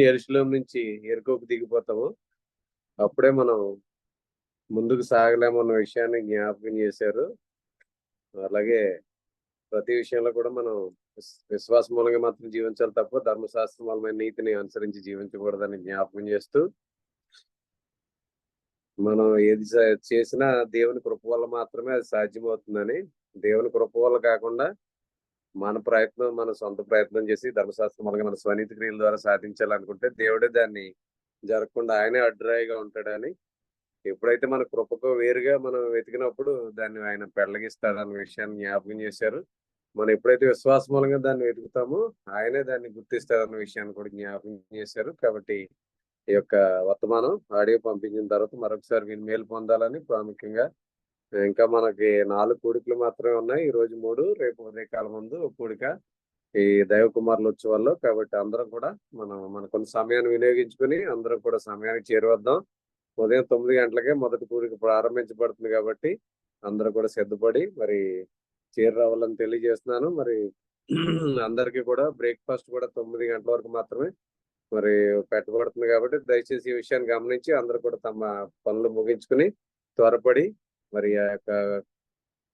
యెరూషలేము నుంచి యెరికోకు దిగిపోతామో, అప్పుడే మనం ముందుకు సాగలేమన్న విషయాన్ని జ్ఞాపకం చేశారు. అలాగే ప్రతి విషయంలో కూడా మనం విశ్వాస మూలంగా మాత్రం జీవించాలి తప్ప ధర్మశాస్త్ర మూలమైన నీతిని అనుసరించి జీవించకూడదని జ్ఞాపకం చేస్తూ, మనం ఏది చేసినా దేవుని కృప వల్ల మాత్రమే అది సాధ్యమవుతుందని, దేవుని కృప వల్ల కాకుండా మన సొంత ప్రయత్నం చేసి ధర్మశాస్త్రం మూలంగా మన స్వనీతి క్రియల ద్వారా సాధించాలనుకుంటే దేవుడే దాన్ని జరగకుండా ఆయనే అడ్డురాయిగా ఉంటాడని, ఎప్పుడైతే మన కృపకు వేరుగా మనం వెతికినప్పుడు దాన్ని ఆయన పెళ్లగిస్తాడన్న విషయాన్ని జ్ఞాపకం చేశారు. మనం ఎప్పుడైతే విశ్వాస మూలంగా దాన్ని వెతుకుతామో ఆయనే దాన్ని గుర్తిస్తాడన్న విషయాన్ని కూడా జ్ఞాపకం చేశారు. కాబట్టి ఈ యొక్క వర్తమానం ఆడియో పంపించిన తర్వాత మరొకసారి వీళ్ళు మేలు పొందాలని ప్రాముఖ్యంగా, ఇంకా మనకి 4 కూడికలు మాత్రమే ఉన్నాయి. ఈ రోజు 3, రేపు ఉదయకాలం ముందు కూడిక ఈ దైవ కుమారుల ఉత్సవాల్లో. కాబట్టి అందరం కూడా మనకున్న సమయాన్ని వినియోగించుకుని అందరం కూడా సమయానికి చేరువద్దాం. ఉదయం 9 గంటలకే మొదటి కూడిక ప్రారంభించబడుతుంది కాబట్టి అందరూ కూడా సిద్ధపడి మరి చేరు రావాలని తెలియజేస్తున్నాను. మరి అందరికీ కూడా బ్రేక్ఫాస్ట్ కూడా 9 గంటల వరకు మాత్రమే మరి పెట్టబడుతుంది కాబట్టి దయచేసి ఈ విషయాన్ని గమనించి అందరూ కూడా తమ పనులు ముగించుకుని త్వరపడి మరి ఆ యొక్క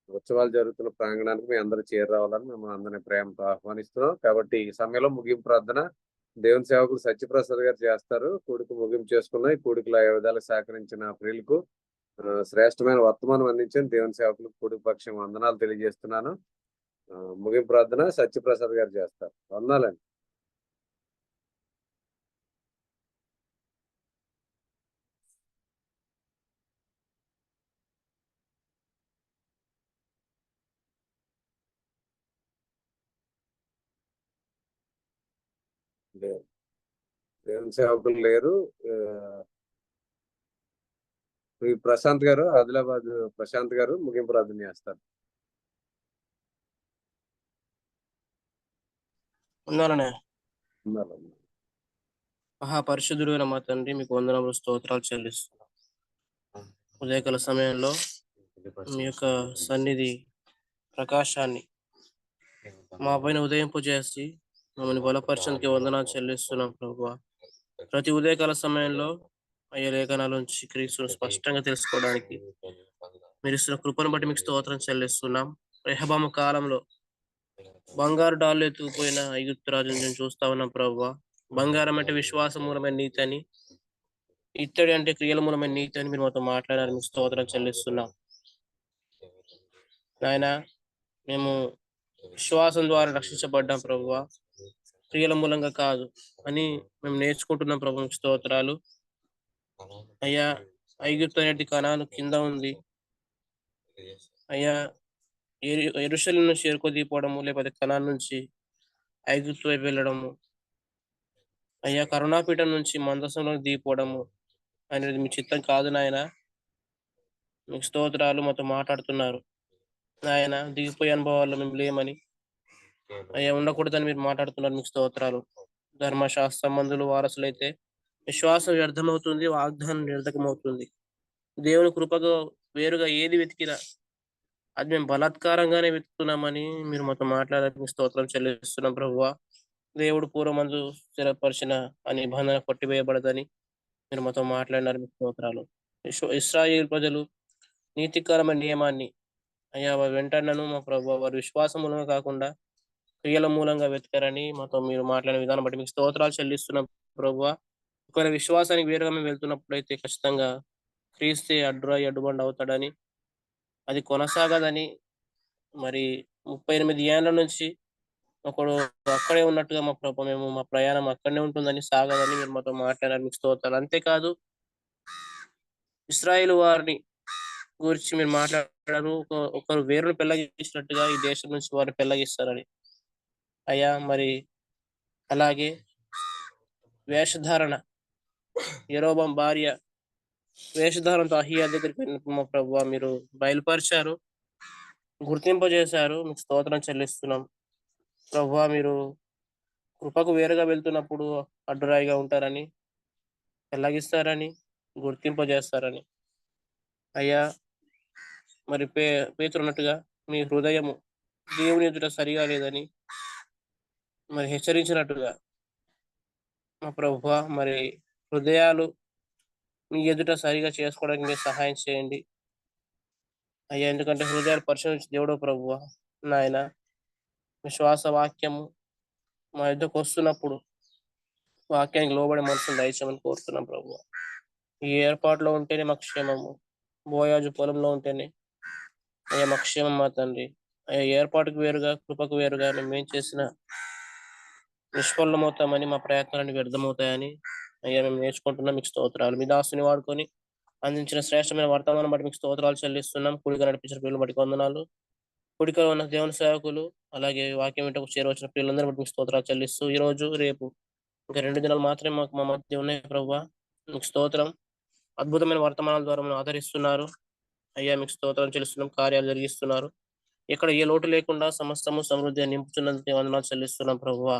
ఉత్సవాలు జరుగుతున్న ప్రాంగణానికి మీ అందరూ చేరు రావాలని మేము అందరినీ ప్రేమతో ఆహ్వానిస్తున్నాం. కాబట్టి ఈ సమయంలో ముగింపు ప్రార్థన దేవుని సేవకులు సత్యప్రసాద్ గారు చేస్తారు. కూడిక ముగింపు చేసుకున్నాం. ఈ కూడికలో ఏ విధాలు సహకరించిన ప్రియులకు శ్రేష్టమైన వర్తమానం అందించిన దేవుని సేవకులకు కూడిక పక్షం వందనాలు తెలియజేస్తున్నాను. ముగింపు ప్రార్థన సత్యప్రసాద్ గారు చేస్తారు. వందనాలండి. దేవుని సేవకులు లేరు. ఈ ప్రశాంత్ గారు, ఆదిలాబాద్ ప్రశాంత్ గారు ముగింపు ప్రార్థన చేస్తారు.
ఉన్నారనే
ఉన్నారు.
మహాపరిశుద్ధుడైన మా తండ్రి, మీకు వందనములు స్తోత్రాలు చెల్లిస్తున్నాం. ఉదయకాల సమయంలో మీ యొక్క సన్నిధి ప్రకాశాన్ని మా పైన ఉదయింపజేసి మమ్మల్ని బలపరచడానికి వందనాలు చెల్లిస్తున్నాం ప్రభువా. ప్రతి ఉదయకాల సమయంలో అయ్యే లేఖనాల నుంచి క్రీస్తును స్పష్టంగా తెలుసుకోవడానికి మీరు ఇస్తున్న కృపను బట్టి మీకు స్తోత్రం చెల్లిస్తున్నాం. రెహబాము కాలంలో బంగారు డాళ్ళు ఎత్తుకుపోయిన ఐగుప్తు రాజుని నేను చూస్తా ఉన్నాం ప్రభువా. బంగారం అంటే విశ్వాస మూలమైన నీతి అని, ఇత్తడి అంటే క్రియల మూలమైన నీతి అని మీరు మాతో మాట్లాడారు. మీకు స్తోత్రం చెల్లిస్తున్నాం నాయన. మేము విశ్వాసం ద్వారా రక్షించబడ్డాం ప్రభువా, క్రియల మూలంగా కాదు అని మేము నేర్చుకుంటున్నాం ప్రభు. మీకు స్తోత్రాలు అయ్యా. ఐగుప్తు అనేది కనాను కింద ఉంది అయ్యా. యెరూషలేము నుంచి చేరుకోదీపోవడము, లేకపోతే కనాన్ నుంచి ఐగుప్తు వైపు వెళ్ళడము అయ్యా, కరుణాపీఠం నుంచి మందసంలో దిగిపోవడము అనేది మీ చిత్తం కాదు నాయన. మీకు స్తోత్రాలు. మాతో మాట్లాడుతున్నారు నాయన. దిగిపోయే అనుభవాల్లో మేము లేమని అయ్యా ఉండకూడదని మీరు మాట్లాడుతున్నారు. మీకు స్తోత్రాలు. ధర్మశాస్త్ర మందులు వారసులైతే విశ్వాసం వ్యర్థమవుతుంది, వాగ్దానం నిరర్ధకమవుతుంది. దేవుని కృపగా వేరుగా ఏది వెతికినా అది మేము బలాత్కారంగానే వెతుకుతున్నామని మీరు మాతో మాట్లాడడానికి స్తోత్రం చెల్లిస్తున్నాం ప్రభువా. దేవుడు పూర్వమందు స్థిరపరిచిన ఆ నిబంధన కొట్టివేయబడదని మీరు మాతో మాట్లాడినారు. మీకు స్తోత్రాలు. ఇశ్రాయేలు ప్రజలు నీతికరమైన నియమాన్ని అయ్యా వెంటనను మా ప్రభు వారి విశ్వాసం మూలంగా కాకుండా క్రియల మూలంగా వెతకారని మాతో మీరు మాట్లాడిన విధానం బట్టి మీకు స్తోత్రాలు చెల్లిస్తున్నాం ప్రభువా. ఒకవేళ విశ్వాసానికి వేరుగా మేము వెళ్తున్నప్పుడు అయితే ఖచ్చితంగా క్రీస్తే అడ్డుబండ అవుతాడని, అది కొనసాగదని, మరి 38 ఏళ్ల నుంచి ఒకడు అక్కడే ఉన్నట్టుగా మా ప్రభు మేము మా ప్రయాణం అక్కడనే ఉంటుందని, సాగదని మీరు మాతో మాట్లాడారు. మీకు స్తోత్రాలు. అంతేకాదు ఇశ్రాయేలు వారిని గురించి మీరు మాట్లాడారు. ఒకరు వేరును పెళ్లగించినట్టుగా ఈ దేశం నుంచి వారిని పెళ్లగిస్తారని అయ్యా. మరి అలాగే వేషధారణ, యెరోబాము భార్య వేషధారణతో అహియా దగ్గరికి వెళ్ళినప్పుడు మా ప్రభువా మీరు బయలుపరిచారు, గుర్తింపజేశారు. మీకు స్తోత్రం చెల్లిస్తున్నాం ప్రభువా. మీరు కృపకు వేరుగా వెళ్తున్నప్పుడు అడ్డురాయిగా ఉంటారని, పెళ్లగిస్తారని, గుర్తింపజేస్తారని అయ్యా. మరి పేతురు అన్నట్టుగా మీ హృదయము దేవుని ఎదుట సరిగా లేదని మరి హెచ్చరించినట్టుగా మా ప్రభువా, మరి హృదయాలు మీ ఎదుట సరిగా చేసుకోవడానికి మీరు సహాయం చేయండి అయ్యా. ఎందుకంటే హృదయాలు పరిశోధించి దేవుడో ప్రభువా నాయన. విశ్వాస వాక్యము మా యుద్ధకు వస్తున్నప్పుడు వాక్యానికి లోబడే మనసును దయచేయమని కోరుతున్నాం ప్రభువా. ఈ ఏర్పాటులో ఉంటేనే మా క్షేమము, బోయాజు పొలంలో ఉంటేనే అయ్యా మా క్షేమం మా తండ్రి. అయ్యా ఏర్పాటుకు వేరుగా కృపకు వేరుగా మేమేం చేసినా నిష్ఫలమవుతామని, మా ప్రయత్నాన్ని వ్యర్థమవుతాయని అయ్యా మేము నేర్చుకుంటున్నాం. మీకు స్తోత్రాలు. మీ దాసుని వాడుకొని అందించిన శ్రేష్టమైన వర్తమానం బట్టి మీకు స్తోత్రాలు చెల్లిస్తున్నాం. కూడిగా నడిపించిన పిల్లలు బట్టి వందనాలు. కూడికలో ఉన్న దేవుని సేవకులు అలాగే వాక్యం వెంటకు చేరవచ్చిన పిల్లలందరూ బట్టి మీకు స్తోత్రాలు చెల్లిస్తూ ఈ రోజు రేపు ఇంకా 2 దినాలు మాత్రమే మాకు మా మధ్య ఉన్నాయి ప్రభువా. మీకు స్తోత్రం. అద్భుతమైన వర్తమానాల ద్వారా మనం ఆదరిస్తున్నారు అయ్యా. మీకు స్తోత్రం చెల్లిస్తున్నాం. కార్యాలు జరిగిస్తున్నారు. ఇక్కడ ఏ లోటు లేకుండా సమస్తము సమృద్ధిగా నింపుతున్నందుకు వందనాలు చెల్లిస్తున్నాం ప్రభువా.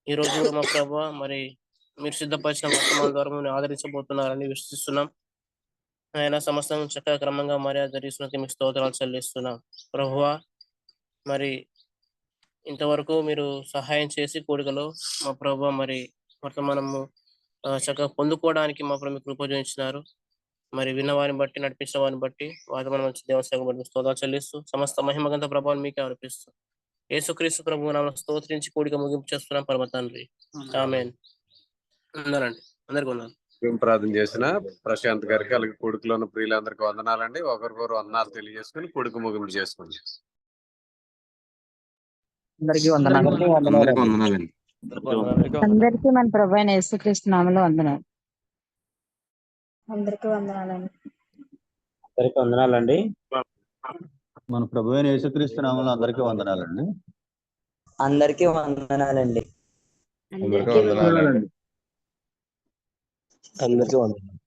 ఈ రోజు కూడా మా ప్రభువా మరి మీరు సిద్ధపరిచిన వర్తమానాల ద్వారా మనం ఆదరించబోతున్నారని విశ్వసిస్తున్నాం. ఆయన సమస్తం చక్కగా క్రమంగా మర్యాద జరిగిస్తున్నందుకు మీకు స్తోత్రాలు చెల్లిస్తున్నాం ప్రభువా. మరి ఇంతవరకు మీరు సహాయం చేసి కూడికలో మా ప్రభువా మరి వర్తమానము చక్కగా పొందుకోవడానికి మా ప్రభు కృప చూపించినారు. మరి విన్న వారిని బట్టి, నడిపించిన వారిని బట్టి, వర్తమానం మంచి దేవసేవ బట్టి స్తోత్రాలు చెల్లిస్తూ సమస్త మహిమగంత ప్రభావం మీకే అర్పిస్తూ యేసుక్రీస్తు ప్రభు నామమున స్తోత్రించి కూడిక ముగింపు చేస్తున్నాం పరమ తండ్రి. ఆమేన్. ఉన్నారండి. అందరికీ ఉన్నాను.
ప్రార్థన చేసిన ప్రశాంత్ గారికి అలాగే కొడుకులో ఉన్న ప్రియులందరికీ వందనాలండి. ఒకరికొకరు వందనాలు తెలియజేసుకుని కొడుకు ముగింపు చేసుకోండి.
అందరికీ వందనాలండి.
అందరికీ మన ప్రభు అయిన యేసుక్రీస్తు నామములో వందనాలు.
అందరికీ వందనాలండి.
అందరికీ వందనాలండి.
మన ప్రభు అయిన యేసుక్రీస్తు నామములో అందరికీ వందనాలండి.
అందరికీ వందనాలండి.
అందరికీ వందనాలండి.
అందరికీ వందనాలు.